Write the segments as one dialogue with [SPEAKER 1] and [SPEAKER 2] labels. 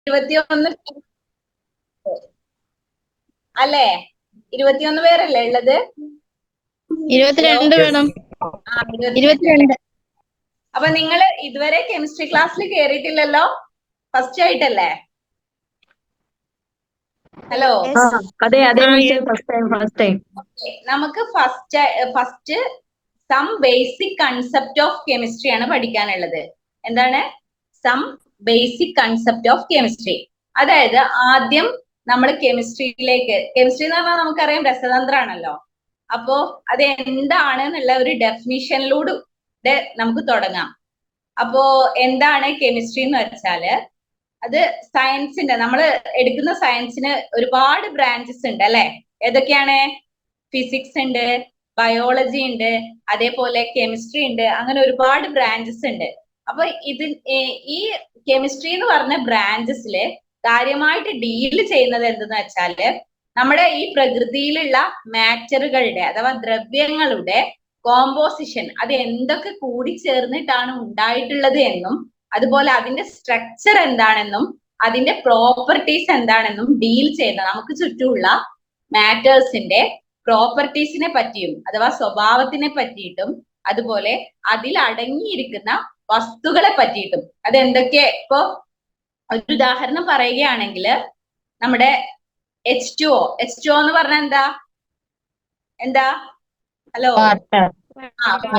[SPEAKER 1] 21 അല്ലേ? 21 പേരല്ലേ ഉള്ളത്?
[SPEAKER 2] 22 വേണം.
[SPEAKER 1] ആ
[SPEAKER 2] 22.
[SPEAKER 1] അപ്പൊ നിങ്ങൾ ഇതുവരെ കെമിസ്ട്രി ക്ലാസ്സിൽ കേറിയിട്ടില്ലല്ലോ? ഫസ്റ്റ് ആയിട്ടല്ലേ? ഹലോ.
[SPEAKER 3] അതെ ഫസ്റ്റ് ടൈം.
[SPEAKER 1] നമുക്ക് first some basic concept of chemistry ആണ് പഠിക്കാനുള്ളത്. എന്താണ്? Some basic concept of chemistry. അതായത് ആദ്യം നമ്മൾ കെമിസ്ട്രി എന്ന് പറഞ്ഞാൽ നമുക്കറിയാം രസതന്ത്രാണല്ലോ. അപ്പോ അത് എന്താണ് എന്നുള്ള ഒരു ഡെഫിനിഷനിലൂടെ നമുക്ക് തുടങ്ങാം. അപ്പോ എന്താണ് കെമിസ്ട്രി എന്ന് വെച്ചാല് അത് സയൻസിന്റെ നമ്മൾ എടുക്കുന്ന സയൻസിന് ഒരുപാട് ബ്രാഞ്ചസ് ഉണ്ട് അല്ലെ? ഏതൊക്കെയാണ്? ഫിസിക്സ് ഉണ്ട്, ബയോളജി ഉണ്ട്, അതേപോലെ കെമിസ്ട്രി ഉണ്ട്, അങ്ങനെ ഒരുപാട് ബ്രാഞ്ചസ് ഉണ്ട്. അപ്പൊ ഈ കെമിസ്ട്രി എന്ന് പറഞ്ഞ ബ്രാഞ്ചസില് കാര്യമായിട്ട് ഡീൽ ചെയ്യുന്നത് എന്തെന്ന് വെച്ചാല് നമ്മുടെ ഈ പ്രകൃതിയിലുള്ള മാറ്ററുകളുടെ അഥവാ ദ്രവ്യങ്ങളുടെ കോമ്പോസിഷൻ അത് എന്തൊക്കെ കൂടി ചേർന്നിട്ടാണ് ഉണ്ടായിട്ടുള്ളത് എന്നും അതുപോലെ അതിന്റെ സ്ട്രക്ചർ എന്താണെന്നും അതിന്റെ പ്രോപ്പർട്ടീസ് എന്താണെന്നും ഡീൽ ചെയ്യുന്ന നമുക്ക് ചുറ്റുമുള്ള മാറ്റേഴ്സിന്റെ പ്രോപ്പർട്ടീസിനെ പറ്റിയും അഥവാ സ്വഭാവത്തിനെ പറ്റിയിട്ടും അതുപോലെ അതിൽ അടങ്ങിയിരിക്കുന്ന വസ്തുക്കളെ പറ്റിയിട്ടും അതെന്തൊക്കെ. ഇപ്പൊ ഒരു ഉദാഹരണം പറയുകയാണെങ്കിൽ നമ്മുടെ H2O എന്ന് പറഞ്ഞാൽ എന്താ? ഹലോ.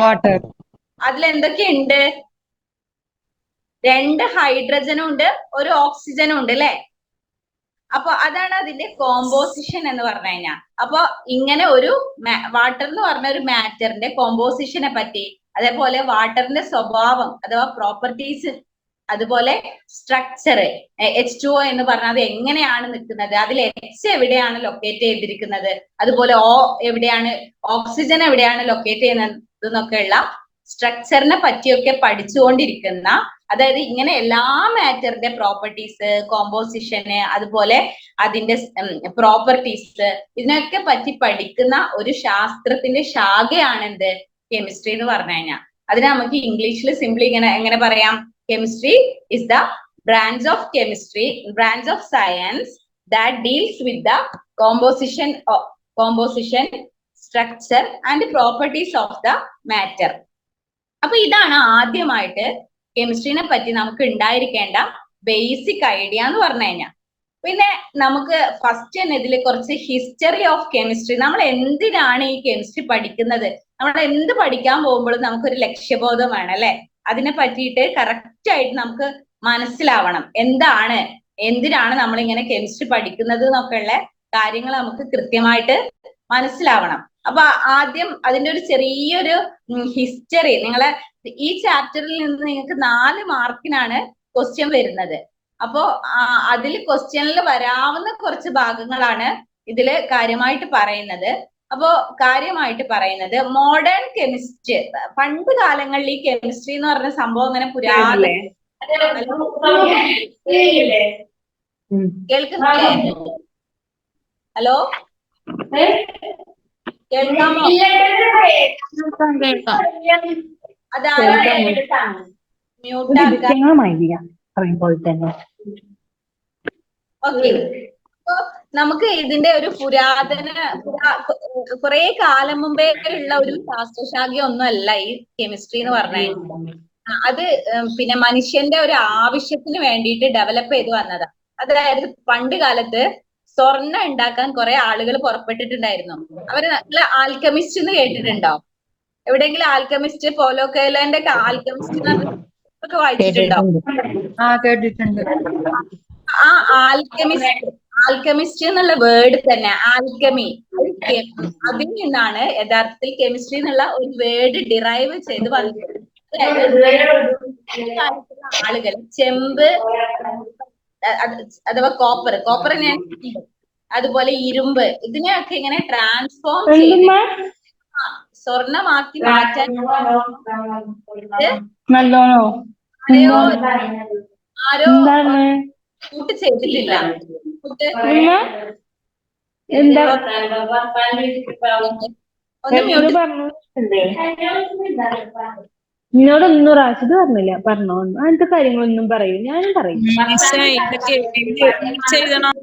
[SPEAKER 2] വാട്ടർ.
[SPEAKER 1] അതിലെന്തൊക്കെയുണ്ട്? 2 ഹൈഡ്രജനും ഉണ്ട്, 1 ഓക്സിജനും ഉണ്ട് അല്ലെ? അപ്പൊ അതാണ് അതിന്റെ കോമ്പോസിഷൻ എന്ന് പറഞ്ഞു കഴിഞ്ഞാൽ. അപ്പൊ ഇങ്ങനെ ഒരു വാട്ടർ എന്ന് പറഞ്ഞ ഒരു മാറ്ററിന്റെ കോമ്പോസിഷനെ പറ്റി, അതേപോലെ വാട്ടറിന്റെ സ്വഭാവം അഥവാ പ്രോപ്പർട്ടീസ്, അതുപോലെ സ്ട്രക്ചർ H2O എന്ന് പറഞ്ഞാൽ അത് എങ്ങനെയാണ് നിൽക്കുന്നത്, അതിൽ H എവിടെയാണ് ലൊക്കേറ്റ് ചെയ്തിരിക്കുന്നത്, അതുപോലെ O എവിടെയാണ്, ഓക്സിജൻ എവിടെയാണ് ലൊക്കേറ്റ് ചെയ്യുന്നത് എന്നൊക്കെയുള്ള സ്ട്രക്ചറിനെ പറ്റിയൊക്കെ പഠിച്ചുകൊണ്ടിരിക്കുന്ന, അതായത് ഇങ്ങനെ എല്ലാ മാറ്ററിന്റെ പ്രോപ്പർട്ടീസ്, കോമ്പോസിഷന്, അതുപോലെ അതിന്റെ പ്രോപ്പർട്ടീസ് ഇതിനൊക്കെ പറ്റി പഠിക്കുന്ന ഒരു ശാസ്ത്രത്തിന്റെ ശാഖയാണ് എന്ത്? കെമിസ്ട്രി എന്ന് പറഞ്ഞു കഴിഞ്ഞാൽ. അതിന് നമുക്ക് ഇംഗ്ലീഷിൽ സിംപ്ലി എങ്ങനെ പറയാം? Chemistry is the branch of science that deals with the composition, structure and properties of the matter. അപ്പൊ ഇതാണ് ആദ്യമായിട്ട് കെമിസ്ട്രീനെ പറ്റി നമുക്ക് ഉണ്ടായിരിക്കേണ്ട ബേസിക് ഐഡിയ എന്ന് പറഞ്ഞു കഴിഞ്ഞാൽ. പിന്നെ നമുക്ക് ഫസ്റ്റ് തന്നെ ഇതിൽ കുറച്ച് ഹിസ്റ്ററി ഓഫ് കെമിസ്ട്രി, നമ്മൾ എന്തിനാണ് ഈ കെമിസ്ട്രി പഠിക്കുന്നത്, നമ്മൾ എന്ത് പഠിക്കാൻ പോകുമ്പോഴും നമുക്കൊരു ലക്ഷ്യബോധം വേണം അല്ലെ? അതിനെ പറ്റിയിട്ട് കറക്റ്റ് ആയിട്ട് നമുക്ക് മനസ്സിലാവണം. എന്തിനാണ് നമ്മൾ ഇങ്ങനെ കെമിസ്ട്രി പഠിക്കുന്നത് എന്നൊക്കെയുള്ള കാര്യങ്ങൾ നമുക്ക് കൃത്യമായിട്ട് മനസ്സിലാവണം. അപ്പൊ ആദ്യം അതിന്റെ ഒരു ചെറിയൊരു ഹിസ്റ്ററി, നിങ്ങളെ ഈ ചാപ്റ്ററിൽ നിന്ന് നിങ്ങൾക്ക് 4 മാർക്കിനാണ് ക്വസ്റ്റ്യൻ വരുന്നത്. അപ്പോ അതിൽ ക്വസ്റ്റ്യനിൽ വരാവുന്ന കുറച്ച് ഭാഗങ്ങളാണ് ഇതില് കാര്യമായിട്ട് പറയുന്നത്. അപ്പോ കാര്യമായിട്ട് പറയുന്നത് മോഡേൺ കെമിസ്ട്രി, പണ്ട് കാലങ്ങളിൽ ഈ കെമിസ്ട്രി എന്ന് പറഞ്ഞ സംഭവം അങ്ങനെ പുരാതന കേൾക്കുന്നില്ലേ? ഹലോ, കേൾക്കാമോ? ഓക്കെ. നമുക്ക് ഇതിന്റെ ഒരു കുറെ കാലം മുമ്പേ ഉള്ള ഒരു ശാസ്ത്രശാഖയൊന്നും അല്ല ഈ കെമിസ്ട്രി എന്ന് പറഞ്ഞാൽ. അത് പിന്നെ മനുഷ്യന്റെ ഒരു ആവശ്യത്തിന് വേണ്ടിയിട്ട് ഡെവലപ്പ് ചെയ്ത് വന്നതാ. അതായത് പണ്ട് കാലത്ത് സ്വർണ്ണം ഉണ്ടാക്കാൻ കുറെ ആളുകൾ പുറപ്പെട്ടിട്ടുണ്ടായിരുന്നു. അവര് നല്ല ആൽക്കമിസ്റ്റ് എന്ന് കേട്ടിട്ടുണ്ടോ? എവിടെയെങ്കിലും ആൽക്കമിസ്റ്റ്, പോലോ കെയ്ലോന്റെ ഒക്കെ ആൽക്കമിസ്റ്റ് ഒക്കെ വായിച്ചിട്ടുണ്ടോ?
[SPEAKER 2] കേട്ടിട്ടുണ്ട്.
[SPEAKER 1] ആ ആൽക്കമിസ്റ്റ് എന്നുള്ള വേർഡ് തന്നെ ആൽക്കമി, അതിൽ നിന്നാണ് യഥാർത്ഥത്തിൽ കെമിസ്ട്രി എന്നുള്ള ഒരു വേർഡ് ഡിറൈവ് ചെയ്ത് വന്നത്. ആളുകൾ ചെമ്പ് അഥവാ കോപ്പർ അതുപോലെ ഇരുമ്പ് ഇതിനെയൊക്കെ ഇങ്ങനെ ട്രാൻസ്ഫോം ചെയ്ത് സ്വർണമാക്കി മാറ്റാൻ ആരോ ഷൂട്ട് ചെയ്തിട്ടില്ല.
[SPEAKER 2] നിന്നോടൊന്നും റാഷിദ് പറഞ്ഞില്ല. പറഞ്ഞോ അങ്ങനത്തെ കാര്യങ്ങളൊന്നും പറയൂ. ഞാനും പറയും.
[SPEAKER 3] ഇതൊക്കെ എഴുതണം.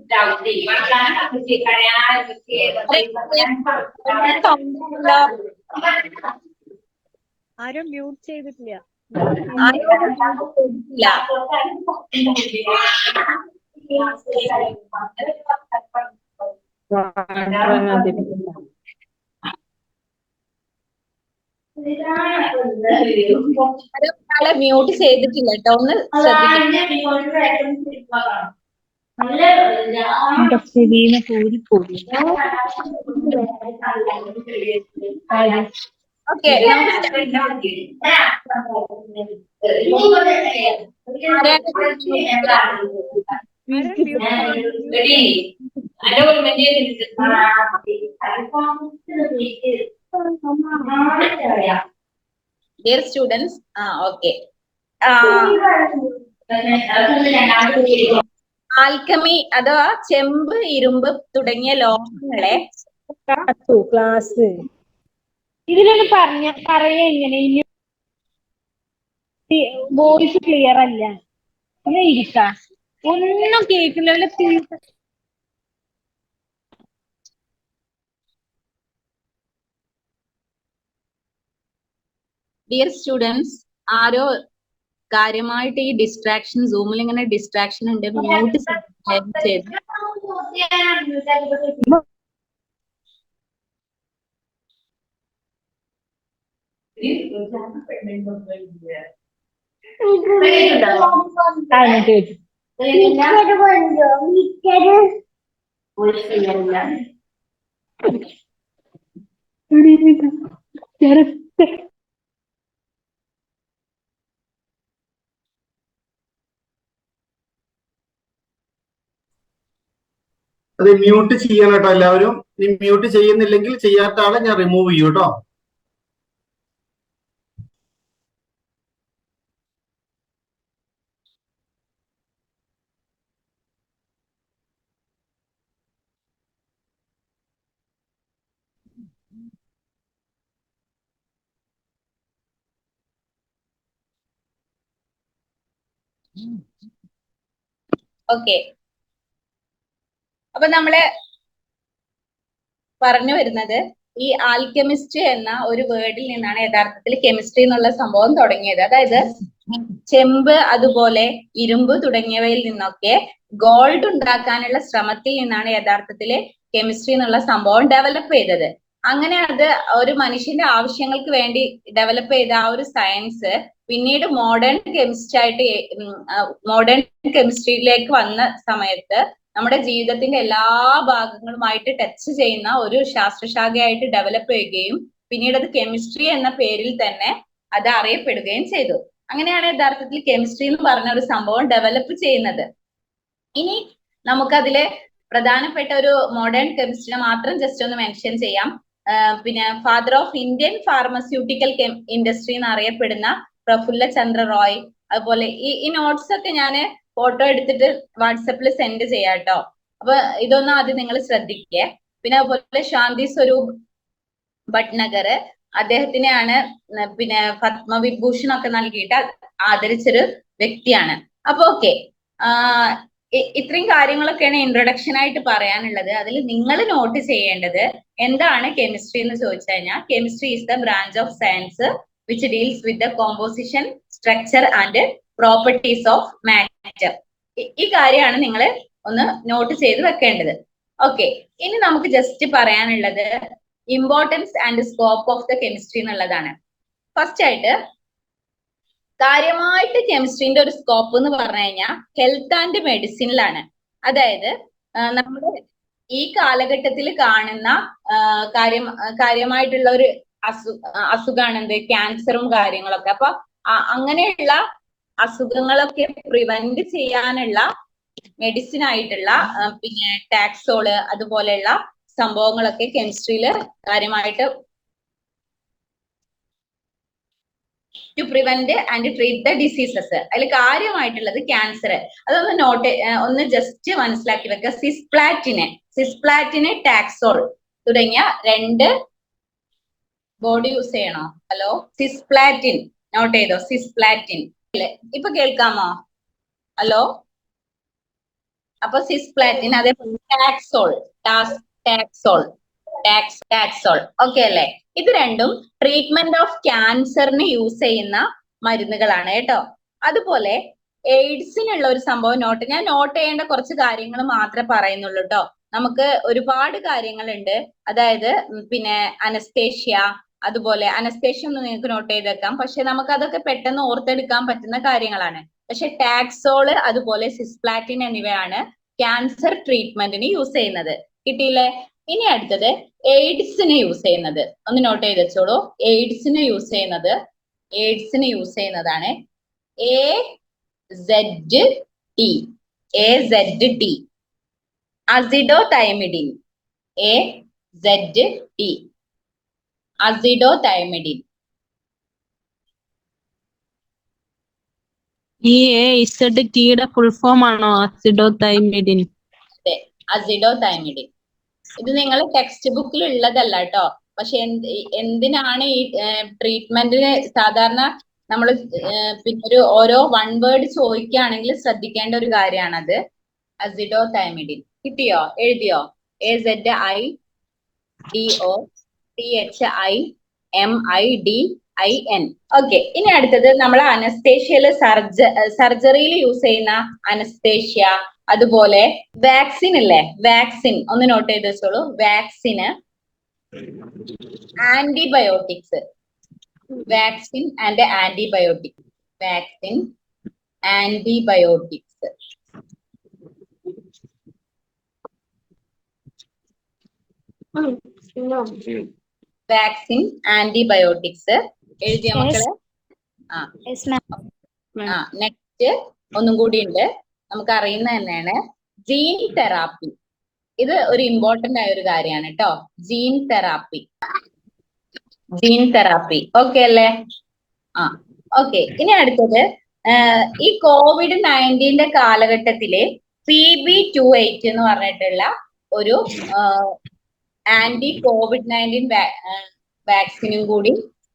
[SPEAKER 4] ആരും മ്യൂട്ട് ചെയ്തിട്ടില്ല.
[SPEAKER 1] ഒരാളെ മ്യൂട്ട് ചെയ്തിട്ടില്ല കേട്ടോ, ഒന്ന്
[SPEAKER 2] എന്റെ ചെവിന്ന് കൂടിപ്പോയി.
[SPEAKER 1] Okay. Dear students, okay. Alchemy അഥവാ ചെമ്പ്, ഇരുമ്പ് തുടങ്ങിയ ലോഹങ്ങളെ
[SPEAKER 2] ക്ലാസ് ഇതിനൊന്ന് പറയാ എങ്ങനെ? വോയിസ് ക്ലിയർ അല്ല. ഇങ്ങനെ ഇരിക്ക, ഒന്നും കേൾക്കില്ലല്ലോ.
[SPEAKER 1] ഡിയർ സ്റ്റുഡൻസ്, ആരോ കാര്യമായിട്ട് ഈ ഡിസ്ട്രാക്ഷൻ, സൂമിൽ ഇങ്ങനെ ഡിസ്ട്രാക്ഷൻ ഉണ്ട്, മ്യൂട്ട് ചെയ്ത്.
[SPEAKER 5] അത് മ്യൂട്ട് ചെയ്യണം കേട്ടോ എല്ലാവരും. ഇനി മ്യൂട്ട് ചെയ്യുന്നില്ലെങ്കിൽ ചെയ്യാത്ത ആളെ ഞാൻ റിമൂവ് ചെയ്യൂ കേട്ടോ.
[SPEAKER 1] ഓക്കെ. അപ്പൊ നമ്മള് പറഞ്ഞു വരുന്നത്, ഈ ആൽക്കെമിസ്റ്റ് എന്ന ഒരു വേർഡിൽ നിന്നാണ് യഥാർത്ഥത്തിൽ കെമിസ്ട്രി എന്നുള്ള സംഭവം തുടങ്ങിയത്. അതായത് ചെമ്പ്, അതുപോലെ ഇരുമ്പ് തുടങ്ങിയവയിൽ നിന്നൊക്കെ ഗോൾഡ് ഉണ്ടാക്കാനുള്ള ശ്രമത്തിൽ നിന്നാണ് യഥാർത്ഥത്തില് കെമിസ്ട്രി എന്നുള്ള സംഭവം ഡെവലപ്പ് ചെയ്തത്. അങ്ങനെ അത് ഒരു മനുഷ്യന്റെ ആവശ്യങ്ങൾക്ക് വേണ്ടി ഡെവലപ്പ് ചെയ്ത ആ ഒരു സയൻസ് പിന്നീട് മോഡേൺ കെമിസ്ട്രിയിലേക്ക് വന്ന സമയത്ത് നമ്മുടെ ജീവിതത്തിന്റെ എല്ലാ ഭാഗങ്ങളുമായിട്ട് ടച്ച് ചെയ്യുന്ന ഒരു ശാസ്ത്രശാഖയായിട്ട് ഡെവലപ്പ് ചെയ്യുകയും പിന്നീട് അത് കെമിസ്ട്രി എന്ന പേരിൽ തന്നെ അത് അറിയപ്പെടുകയും ചെയ്തു. അങ്ങനെയാണ് യഥാർത്ഥത്തിൽ കെമിസ്ട്രി എന്ന് പറഞ്ഞ ഒരു സംഭവം ഡെവലപ്പ് ചെയ്യുന്നത്. ഇനി നമുക്കതിലെ പ്രധാനപ്പെട്ട ഒരു മോഡേൺ കെമിസ്ട്രിനെ മാത്രം ജസ്റ്റ് ഒന്ന് മെൻഷൻ ചെയ്യാം. പിന്നെ father of Indian pharmaceutical industry എന്ന് അറിയപ്പെടുന്ന പ്രഫുല്ല ചന്ദ്ര റോയ്. അതുപോലെ ഈ നോട്ട്സ് ഒക്കെ ഞാൻ ഫോട്ടോ എടുത്തിട്ട് വാട്സപ്പിൽ സെൻഡ് ചെയ്യാം കേട്ടോ. അപ്പൊ ഇതൊന്നും ആദ്യം നിങ്ങൾ ശ്രദ്ധിക്കേ. പിന്നെ അതുപോലെ ശാന്തി സ്വരൂപ് ഭട്നഗർ, അദ്ദേഹത്തിനെയാണ് പിന്നെ പത്മവിഭൂഷൺ ഒക്കെ നൽകിയിട്ട് ആദരിച്ചൊരു വ്യക്തിയാണ്. അപ്പൊ ഓക്കെ, ഇത്രയും കാര്യങ്ങളൊക്കെയാണ് ഇൻട്രൊഡക്ഷൻ ആയിട്ട് പറയാനുള്ളത്. അതിൽ നിങ്ങൾ നോട്ട് ചെയ്യേണ്ടത് എന്താണ് കെമിസ്ട്രി എന്ന് ചോദിച്ചു കഴിഞ്ഞാൽ, chemistry is the branch of science which deals with the composition, structure and properties of matter. ഈ കാര്യമാണ് നിങ്ങൾ ഒന്ന് നോട്ട് ചെയ്ത് വെക്കേണ്ടത്. ഓക്കെ, ഇനി നമുക്ക് ജസ്റ്റ് പറയാനുള്ളത് importance and scope of the chemistry എന്നുള്ളതാണ്. ഫസ്റ്റ് ആയിട്ട് കാര്യമായിട്ട് കെമിസ്ട്രിന്റെ ഒരു സ്കോപ്പ് എന്ന് പറഞ്ഞു കഴിഞ്ഞാൽ ഹെൽത്ത് ആൻഡ് മെഡിസിനിലാണ്. അതായത് നമ്മുടെ ഈ കാലഘട്ടത്തിൽ കാണുന്ന കാര്യമായിട്ടുള്ള ഒരു അസുഖമാണ് എന്ത്, ക്യാൻസറും കാര്യങ്ങളൊക്കെ. അപ്പൊ അങ്ങനെയുള്ള അസുഖങ്ങളൊക്കെ പ്രിവെന്റ് ചെയ്യാനുള്ള മെഡിസിൻ ആയിട്ടുള്ള പിന്നെ ടാക്സോള് അതുപോലെയുള്ള സംഭവങ്ങളൊക്കെ കെമിസ്ട്രിയിൽ കാര്യമായിട്ട് to prevent and treat the diseases. അതിൽ കാര്യമായിട്ടുള്ളത് ക്യാൻസർ. അതൊന്ന് ജസ്റ്റ് മനസ്സിലാക്കി വെക്കുക. സിസ്പ്ലാറ്റിന് ടാക്സോൾ തുടങ്ങിയ 2 ബോർഡ് യൂസ് ചെയ്യണോ? ഹലോ, സിസ്പ്ലാറ്റിൻ നോട്ട് ചെയ്തോ, സിസ്പ്ലാറ്റിൻ. ഇപ്പൊ കേൾക്കാമോ? ഹലോ. അപ്പൊ സിസ്പ്ലാറ്റിൻ, അതേപോലെ ടാക്സോൾ, ടാക്സോൾ ഓക്കെ അല്ലേ? ഇത് രണ്ടും ട്രീറ്റ്മെന്റ് ഓഫ് ക്യാൻസറിന് യൂസ് ചെയ്യുന്ന മരുന്നുകളാണ് കേട്ടോ. അതുപോലെ എയ്ഡ്സിനുള്ള ഒരു സംഭവം ഞാൻ നോട്ട് ചെയ്യേണ്ട കുറച്ച് കാര്യങ്ങൾ മാത്രമേ പറയുന്നുള്ളൂ കേട്ടോ. നമുക്ക് ഒരുപാട് കാര്യങ്ങളുണ്ട്. അതായത് പിന്നെ അനസ്തേഷ്യ, അതുപോലെ അനസ്തേഷ്യ ഒന്ന് നിങ്ങൾക്ക് നോട്ട് ചെയ്ത് വെക്കാം. പക്ഷെ നമുക്ക് അതൊക്കെ പെട്ടെന്ന് ഓർത്തെടുക്കാൻ പറ്റുന്ന കാര്യങ്ങളാണ്. പക്ഷെ ടാക്സോള് അതുപോലെ സിസ്പ്ലാറ്റിൻ എന്നിവയാണ് ക്യാൻസർ ട്രീറ്റ്മെന്റിന് യൂസ് ചെയ്യുന്നത്. കിട്ടിയില്ലേ? ഇനി അടുത്തത് എയ്ഡ്സിന് യൂസ് ചെയ്യുന്നത് ഒന്ന് നോട്ട് ചെയ്ത് വെച്ചോളൂ. എയ്ഡ്സിന് യൂസ് ചെയ്യുന്നതാണ് AZT, അസിഡോതൈമിഡിൻ. അസിഡോതൈമിഡിൻ.
[SPEAKER 3] ഈ AZTയുടെ ഫുൾ ഫോം ആണോ അസിഡോതൈമിഡിൻ?
[SPEAKER 1] അതെ, അസിഡോതൈമിഡിൻ. ഇത് നിങ്ങൾ ടെക്സ്റ്റ് ബുക്കിൽ ഉള്ളതല്ല കേട്ടോ. പക്ഷെ എന്തിനാണ് ഈ ട്രീറ്റ്മെന്റിന് സാധാരണ നമ്മൾ പിന്നെ ഓരോ വൺ വേർഡ് ചോദിക്കുകയാണെങ്കിൽ ശ്രദ്ധിക്കേണ്ട ഒരു കാര്യമാണത്. അസിഡോതൈമിഡിൻ കിട്ടിയോ? എഴുതിയോ? AZIDOTHIMIDIN. ഓക്കെ. ഇനി അടുത്തത് നമ്മൾ അനസ്തേഷ്യയില് സർജറിയിൽ യൂസ് ചെയ്യുന്ന അനസ്തേഷ്യ, അതുപോലെ വാക്സിൻ ഇല്ലേ, വാക്സിൻ ഒന്ന് നോട്ട് ചെയ്ത് വെച്ചോളൂ. Vaccine, antibiotics, vaccine and antibiotics, vaccine, antibiotics. Vaccine, antibiotics എഴുതിയ മക്കളെ? നെക്സ്റ്റ് ഒന്നും കൂടി ഉണ്ട്, നമുക്ക് അറിയുന്ന തന്നെയാണ്. Gene therapy. ഇത് ഒരു ഇമ്പോർട്ടന്റ് ആയ ഒരു കാര്യമാണ് കേട്ടോ. ജീൻ തെറാപ്പി ഓക്കെ അല്ലേ? ഓക്കെ. ഇനി അടുത്തത് ഈ COVID-19 കാലഘട്ടത്തില് CB28 എന്ന് പറഞ്ഞിട്ടുള്ള ഒരു COVID-19 വാക്സിനും കൂടി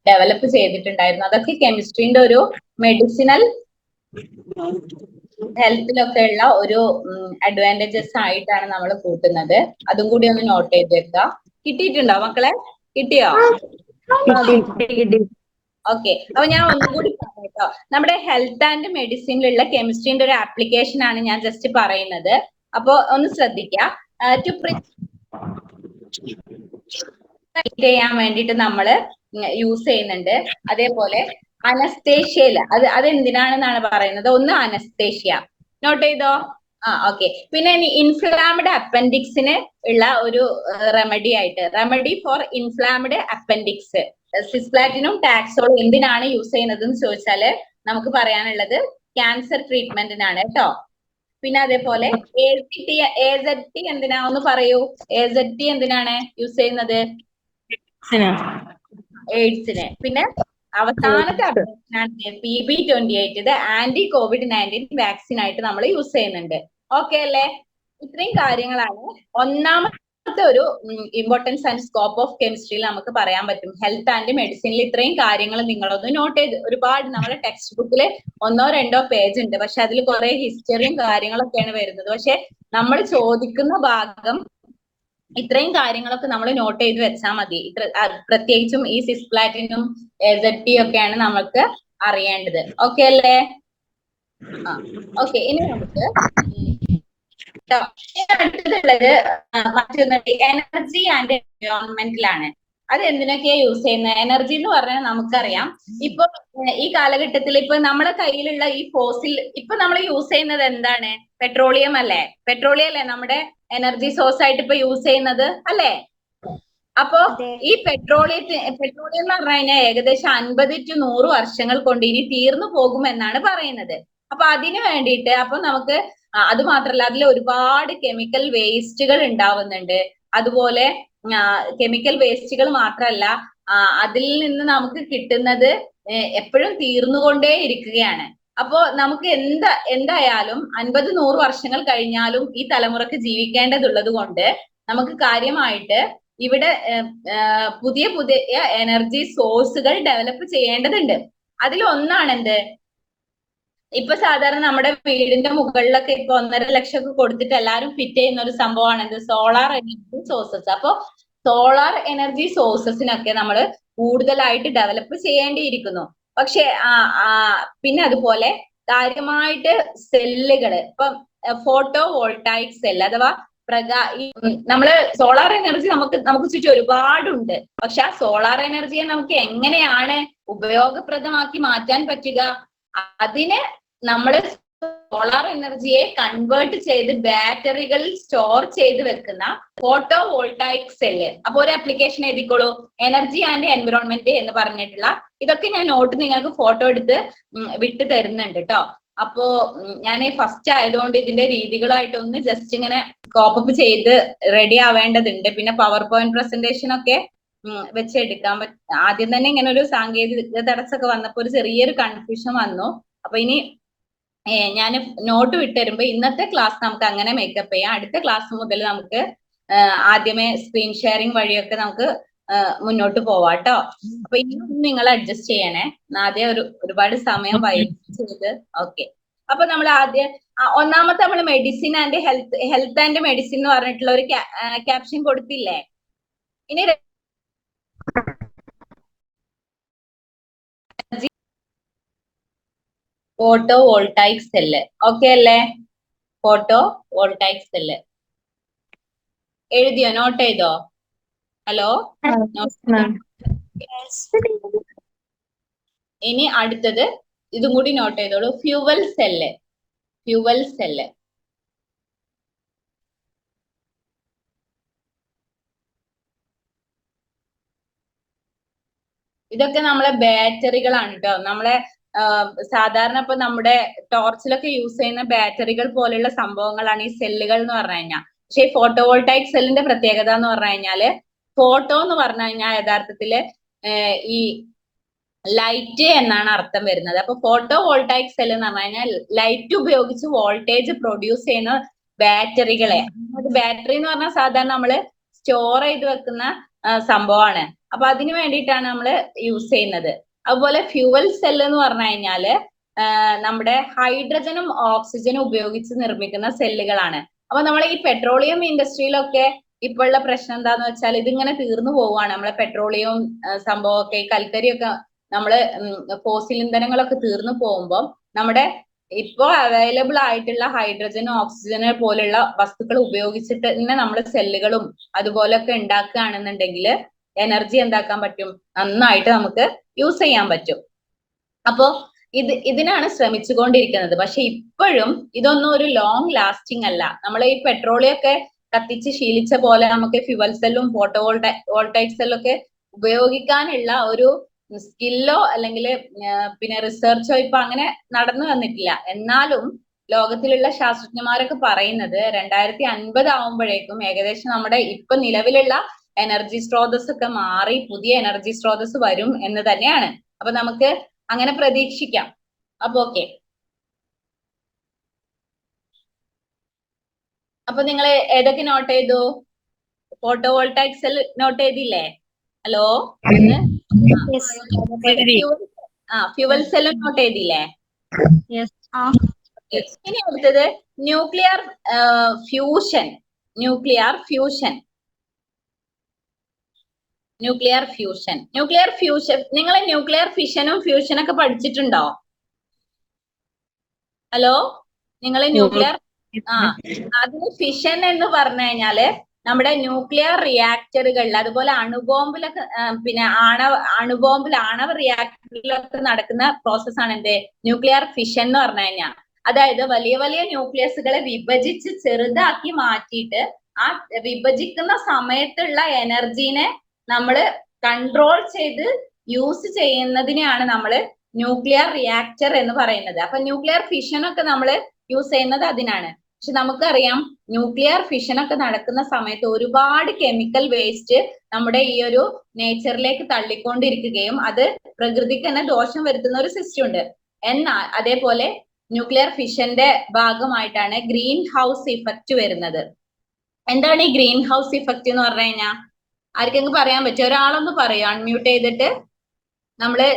[SPEAKER 1] ഡെവലപ്പ് ചെയ്തിട്ടുണ്ടായിരുന്നു. അതൊക്കെ കെമിസ്ട്രീന്റെ ഒരു മെഡിസിനൽ ഹെൽത്തിലൊക്കെ ഉള്ള ഒരു അഡ്വാൻറ്റേജസ് ആയിട്ടാണ് നമ്മൾ കൂട്ടുന്നത്. അതും കൂടി ഒന്ന് നോട്ട് ചെയ്ത് വെക്കുക. കിട്ടിയിട്ടുണ്ടോ മക്കളെ? കിട്ടിയോ? ഓക്കെ. അപ്പൊ ഞാൻ ഒന്നും കൂടി പറയാം കേട്ടോ. നമ്മുടെ ഹെൽത്ത് ആൻഡ് മെഡിസിനിലുള്ള കെമിസ്ട്രീന്റെ ഒരു ആപ്ലിക്കേഷൻ ആണ് ഞാൻ ജസ്റ്റ് പറയുന്നത്. അപ്പൊ ഒന്ന് ശ്രദ്ധിക്കുക. ചെയ്യാൻ വേണ്ടിയിട്ട് നമ്മൾ യൂസ് ചെയ്യുന്നുണ്ട്. അതേപോലെ അനസ്തേഷ്യയില് അതെന്തിനാണെന്നാണ് പറയുന്നത്. ഒന്ന് അനസ്തേഷ്യ നോട്ട് ചെയ്തോ? ഓക്കെ. പിന്നെ ഇൻഫ്ലാംഡ് അപ്പൻഡിക്സിന് ഉള്ള ഒരു റെമഡി ഫോർ ഇൻഫ്ലാംഡ് അപ്പൻഡിക്സ്. സിസ്പ്ലാറ്റിനും ടാക്സോളും എന്തിനാണ് യൂസ് ചെയ്യുന്നത് എന്ന് ചോദിച്ചാല് നമുക്ക് പറയാനുള്ളത് ക്യാൻസർ ട്രീറ്റ്മെന്റിനാണ് കേട്ടോ. പിന്നെ അതേപോലെ AZT എന്തിനാ ഒന്ന് പറയൂ. AZT എന്തിനാണ് യൂസ് ചെയ്യുന്നത്? എയ്ഡ്സിന്. പിന്നെ അവസാനത്തെ അപ്ഡേഷനാണ് PB28. ഇത് COVID-19 വാക്സിൻ ആയിട്ട് നമ്മൾ യൂസ് ചെയ്യുന്നുണ്ട്. ഓക്കെ അല്ലേ? ഇത്രയും കാര്യങ്ങളാണ് ഒന്നാമത്തെ ഒരു ഇമ്പോർട്ടൻസ് ആൻഡ് സ്കോപ്പ് ഓഫ് കെമിസ്ട്രിയിൽ നമുക്ക് പറയാൻ പറ്റും. ഹെൽത്ത് ആൻഡ് മെഡിസിനിൽ ഇത്രയും കാര്യങ്ങൾ നിങ്ങളൊന്ന് നോട്ട് ചെയ്ത്. ഒരുപാട് നമ്മുടെ ടെക്സ്റ്റ് ബുക്കിൽ 1-2 പേജ് ഉണ്ട്. പക്ഷെ അതിൽ കുറെ ഹിസ്റ്ററിയും കാര്യങ്ങളൊക്കെയാണ് വരുന്നത്. പക്ഷെ നമ്മൾ ചോദിക്കുന്ന ഭാഗം ഇത്രയും കാര്യങ്ങളൊക്കെ നമ്മൾ നോട്ട് ചെയ്ത് വെച്ചാൽ മതി. പ്രത്യേകിച്ചും ഈ സിസ്പ്ലാറ്റിനും AZT ഒക്കെയാണ് നമുക്ക് അറിയേണ്ടത്. ഓക്കെ അല്ലേ? ഓക്കെ. ഇനി നമുക്ക് അടുത്തതുള്ളത് മറ്റൊന്ന് എനർജി ആൻഡ് എൻവയോൺമെന്റിലാണ്. അത് എന്തിനൊക്കെയാ യൂസ് ചെയ്യുന്നത്? എനർജി എന്ന് പറഞ്ഞാൽ നമുക്കറിയാം, ഇപ്പൊ ഈ കാലഘട്ടത്തിൽ ഇപ്പൊ നമ്മുടെ കയ്യിലുള്ള ഈ ഫോസിൽ ഇപ്പൊ നമ്മൾ യൂസ് ചെയ്യുന്നത് എന്താണ്? പെട്രോളിയം അല്ലേ? പെട്രോളിയം അല്ലേ നമ്മുടെ എനർജി സോഴ്സ് ആയിട്ട് ഇപ്പൊ യൂസ് ചെയ്യുന്നത് അല്ലേ? അപ്പോ ഈ പെട്രോളിയം എന്ന് പറഞ്ഞു കഴിഞ്ഞാൽ ഏകദേശം 50 to 100 വർഷങ്ങൾ കൊണ്ട് ഇനി തീർന്നു പോകുമെന്നാണ് പറയുന്നത്. അപ്പൊ അതിനു വേണ്ടിയിട്ട് അപ്പൊ നമുക്ക് അത് മാത്രല്ല, അതിൽ ഒരുപാട് കെമിക്കൽ വേസ്റ്റുകൾ ഉണ്ടാവുന്നുണ്ട്. അതുപോലെ കെമിക്കൽ വേസ്റ്റുകൾ മാത്രല്ല, അതിൽ നിന്ന് നമുക്ക് കിട്ടുന്നത് എപ്പോഴും തീർന്നുകൊണ്ടേ ഇരിക്കുകയാണ്. അപ്പോ നമുക്ക് എന്തായാലും 50-100 വർഷങ്ങൾ കഴിഞ്ഞാലും ഈ തലമുറക്ക് ജീവിക്കേണ്ടതുള്ളത് കൊണ്ട് നമുക്ക് കാര്യമായിട്ട് ഇവിടെ പുതിയ എനർജി സോഴ്സുകൾ ഡെവലപ്പ് ചെയ്യേണ്ടതുണ്ട്. അതിലൊന്നാണ് എന്ത്, ഇപ്പൊ സാധാരണ നമ്മുടെ വീടിന്റെ മുകളിലൊക്കെ ഇപ്പൊ 1.5 ലക്ഷം ഒക്കെ കൊടുത്തിട്ട് എല്ലാവരും ഫിറ്റ് ചെയ്യുന്ന ഒരു സംഭവമാണ് എന്ത്, സോളാർ എനർജി സോഴ്സസ്. അപ്പൊ സോളാർ എനർജി സോഴ്സസിനൊക്കെ നമ്മൾ കൂടുതലായിട്ട് ഡെവലപ്പ് ചെയ്യേണ്ടിയിരിക്കുന്നു. പക്ഷെ പിന്നെ അതുപോലെ കാര്യമായിട്ട് സെല്ലുകൾ, ഇപ്പം ഫോട്ടോ വോൾട്ടായിക് സെൽ അഥവാ നമ്മള് സോളാർ എനർജി നമുക്ക് ചുറ്റും ഒരുപാടുണ്ട്. പക്ഷെ ആ സോളാർ എനർജിയെ നമുക്ക് എങ്ങനെയാണ് ഉപയോഗപ്രദമാക്കി മാറ്റാൻ പറ്റുക? അതിന് നമ്മൾ സോളാർ എനർജിയെ കൺവേർട്ട് ചെയ്ത് ബാറ്ററികളിൽ സ്റ്റോർ ചെയ്ത് വെക്കുന്ന ഫോട്ടോ വോൾട്ടായിക് സെല്ല്. അപ്പൊ ഒരു ആപ്ലിക്കേഷൻ എഴുതിക്കോളൂ, എനർജി ആൻഡ് എൻവിറോൺമെന്റ് എന്ന് പറഞ്ഞിട്ടുള്ള. ഇതൊക്കെ ഞാൻ നോട്ട് നിങ്ങൾക്ക് ഫോട്ടോ എടുത്ത് വിട്ട് തരുന്നുണ്ട് കേട്ടോ. അപ്പോ ഞാൻ ഫസ്റ്റ് ആയതുകൊണ്ട് ഇതിന്റെ രീതികളായിട്ടൊന്ന് ജസ്റ്റ് ഇങ്ങനെ കോപ്പപ്പ് ചെയ്ത് റെഡി ആവേണ്ടതുണ്ട്. പിന്നെ പവർ പോയിന്റ് പ്രസന്റേഷൻ ഒക്കെ വെച്ചെടുക്കാൻ ആദ്യം തന്നെ ഇങ്ങനെ ഒരു സാങ്കേതിക തടസ്സമൊക്കെ വന്നപ്പോൾ ഒരു ചെറിയൊരു കൺഫ്യൂഷൻ വന്നു. അപ്പൊ ഇനി ഞാൻ നോട്ട് വിട്ടുതരുമ്പോ ഇന്നത്തെ ക്ലാസ് നമുക്ക് അങ്ങനെ മേക്കപ്പ് ചെയ്യാം. അടുത്ത ക്ലാസ് മുതൽ നമുക്ക് ആദ്യമേ സ്ക്രീൻ ഷെയറിംഗ് വഴിയൊക്കെ നമുക്ക് മുന്നോട്ട് പോവാം കേട്ടോ. അപ്പൊ ഇനിയൊന്നും നിങ്ങൾ അഡ്ജസ്റ്റ് ചെയ്യണേ. ആദ്യം ഒരുപാട് സമയം വൈകിച്ചത്. ഓക്കെ, അപ്പൊ നമ്മൾ ആദ്യം ഒന്നാമത്തെ നമ്മൾ medicine and health and medicine എന്ന് പറഞ്ഞിട്ടുള്ള ഒരു ക്യാപ്ഷൻ കൊടുത്തില്ലേ? ഇനി ഫോട്ടോ വോൾട്ടായിക് സെല്ല്. ഓക്കെ അല്ലേ? ഫോട്ടോ വോൾട്ടായിക് സെല്ല് എഴുതിയോ? നോട്ട് ചെയ്തോ? ഹലോ, ഇനി അടുത്തത് ഇതും കൂടി നോട്ട് ചെയ്തോളൂ. Fuel cell. ഫ്യൂവൽ സെല്ല് ഇതൊക്കെ നമ്മളെ ബാറ്ററികളാണ് കേട്ടോ. നമ്മളെ സാധാരണ ഇപ്പൊ നമ്മുടെ ടോർച്ചിലൊക്കെ യൂസ് ചെയ്യുന്ന ബാറ്ററികൾ പോലെയുള്ള സംഭവങ്ങളാണ് ഈ സെല്ലുകൾ എന്ന് പറഞ്ഞു കഴിഞ്ഞാൽ. പക്ഷെ ഈ ഫോട്ടോ വോൾട്ടായിക് സെല്ലിന്റെ പ്രത്യേകത എന്ന് പറഞ്ഞു കഴിഞ്ഞാല്, ഫോട്ടോ എന്ന് പറഞ്ഞു കഴിഞ്ഞാൽ യഥാർത്ഥത്തില് ഈ ലൈറ്റ് എന്നാണ് അർത്ഥം വരുന്നത്. അപ്പൊ ഫോട്ടോ വോൾട്ടായിക് സെൽ എന്ന് പറഞ്ഞു കഴിഞ്ഞാൽ ലൈറ്റ് ഉപയോഗിച്ച് വോൾട്ടേജ് പ്രൊഡ്യൂസ് ചെയ്യുന്ന ബാറ്ററികളെ. ബാറ്ററി എന്ന് പറഞ്ഞാൽ സാധാരണ നമ്മള് സ്റ്റോർ ചെയ്ത് വെക്കുന്ന സംഭവമാണ്. അപ്പൊ അതിന് വേണ്ടിയിട്ടാണ് നമ്മൾ യൂസ് ചെയ്യുന്നത്. അതുപോലെ ഫ്യൂവൽ സെൽ എന്ന് പറഞ്ഞു കഴിഞ്ഞാല് നമ്മുടെ ഹൈഡ്രജനും ഓക്സിജനും ഉപയോഗിച്ച് നിർമ്മിക്കുന്ന സെല്ലുകളാണ്. അപ്പൊ നമ്മൾ ഈ പെട്രോളിയം ഇൻഡസ്ട്രിയിലൊക്കെ ഇപ്പോഴുള്ള പ്രശ്നം എന്താന്ന് വെച്ചാൽ ഇതിങ്ങനെ തീർന്നു പോവുകയാണ്. നമ്മളെ പെട്രോളിയം സംഭവമൊക്കെ, ഈ കൽക്കരിയൊക്കെ, നമ്മള് ഫോസിൽ ഇന്ധനങ്ങളൊക്കെ തീർന്നു പോകുമ്പോൾ നമ്മുടെ ഇപ്പോ അവൈലബിൾ ആയിട്ടുള്ള ഹൈഡ്രജനും ഓക്സിജനെ പോലുള്ള വസ്തുക്കൾ ഉപയോഗിച്ചിട്ട് തന്നെ നമ്മൾ സെല്ലുകളും അതുപോലൊക്കെ ഉണ്ടാക്കുകയാണെന്നുണ്ടെങ്കിൽ എനർജി എന്താക്കാൻ പറ്റും? നന്നായിട്ട് നമുക്ക് യൂസ് ചെയ്യാൻ പറ്റും. അപ്പോ ഇതിനാണ് ശ്രമിച്ചുകൊണ്ടിരിക്കുന്നത്. പക്ഷെ ഇപ്പോഴും ഇതൊന്നും ഒരു ലോങ് ലാസ്റ്റിംഗ് അല്ല. നമ്മൾ ഈ പെട്രോളിയം ഒക്കെ കത്തിച്ച് ശീലിച്ച പോലെ നമുക്ക് ഫ്യൂവൽ സെല്ലും ഫോട്ടോ വോൾട്ടായിക് സെല്ലും ഒക്കെ ഉപയോഗിക്കാനുള്ള ഒരു സ്കില്ലോ അല്ലെങ്കിൽ പിന്നെ റിസർച്ചോ ഇപ്പൊ അങ്ങനെ നടന്നു വന്നിട്ടില്ല. എന്നാലും ലോകത്തിലുള്ള ശാസ്ത്രജ്ഞന്മാരൊക്കെ പറയുന്നത് 2050 ആവുമ്പോഴേക്കും ഏകദേശം നമ്മുടെ ഇപ്പൊ നിലവിലുള്ള എനർജി സ്രോതസ് ഒക്കെ മാറി പുതിയ എനർജി സ്രോതസ് വരും എന്ന് തന്നെയാണ്. അപ്പൊ നമുക്ക് അങ്ങനെ പ്രതീക്ഷിക്കാം. അപ്പൊ ഓക്കെ, അപ്പൊ നിങ്ങൾ ഏതൊക്കെ നോട്ട് ചെയ്തു? ഫോട്ടോ വോൾട്ടായിക് സെൽ നോട്ട് ചെയ്തില്ലേ? ഹലോ, ഫ്യൂവൽ സെൽ നോട്ട് ചെയ്തില്ലേ? ഇനി അടുത്തത് ന്യൂക്ലിയർ ഫ്യൂഷൻ. ന്യൂക്ലിയർ ഫ്യൂഷൻ നിങ്ങൾ ന്യൂക്ലിയർ ഫിഷനും ഫ്യൂഷനും ഒക്കെ പഠിച്ചിട്ടുണ്ടോ? ഹലോ, നിങ്ങൾ ന്യൂക്ലിയർ അതിന് ഫിഷൻ എന്ന് പറഞ്ഞു കഴിഞ്ഞാല് നമ്മുടെ ന്യൂക്ലിയർ റിയാക്ടറുകളിൽ, അതുപോലെ അണുബോംബിലൊക്കെ പിന്നെ ആണവ റിയാക്ടറിലൊക്കെ നടക്കുന്ന പ്രോസസ്സാണ് എന്ത്? ന്യൂക്ലിയർ ഫിഷൻ എന്ന് പറഞ്ഞു കഴിഞ്ഞാൽ. അതായത് വലിയ വലിയ ന്യൂക്ലിയസുകളെ വിഭജിച്ച് ചെറുതാക്കി മാറ്റിയിട്ട് ആ വിഭജിക്കുന്ന സമയത്തുള്ള എനർജീനെ നമ്മൾ കൺട്രോൾ ചെയ്ത് യൂസ് ചെയ്യുന്നതിനെയാണ് നമ്മൾ ന്യൂക്ലിയർ റിയാക്ടർ എന്ന് പറയുന്നത്. അപ്പൊ ന്യൂക്ലിയർ ഫിഷൻ ഒക്കെ നമ്മൾ യൂസ് ചെയ്യുന്നത് അതിനാണ്. പക്ഷെ നമുക്കറിയാം ന്യൂക്ലിയർ ഫിഷൻ ഒക്കെ നടക്കുന്ന സമയത്ത് ഒരുപാട് കെമിക്കൽ വേസ്റ്റ് നമ്മുടെ ഈ ഒരു നേച്ചറിലേക്ക് തള്ളിക്കൊണ്ടിരിക്കുകയും അത് പ്രകൃതിക്ക് തന്നെ ദോഷം വരുത്തുന്ന ഒരു സിസ്റ്റം ഉണ്ട്. എന്നാൽ അതേപോലെ ന്യൂക്ലിയർ ഫിഷന്റെ ഭാഗമായിട്ടാണ് ഗ്രീൻ ഹൗസ് ഇഫക്റ്റ് വരുന്നത്. എന്താണ് ഈ ഗ്രീൻ ഹൗസ് ഇഫക്റ്റ് എന്ന് പറഞ്ഞു കഴിഞ്ഞാൽ? ആർക്കെങ്കിലും പറയാൻ പറ്റുമോ? ഒരാളൊന്ന് പറയോ, അൺമ്യൂട്ട് ചെയ്തിട്ട്. നമ്മള്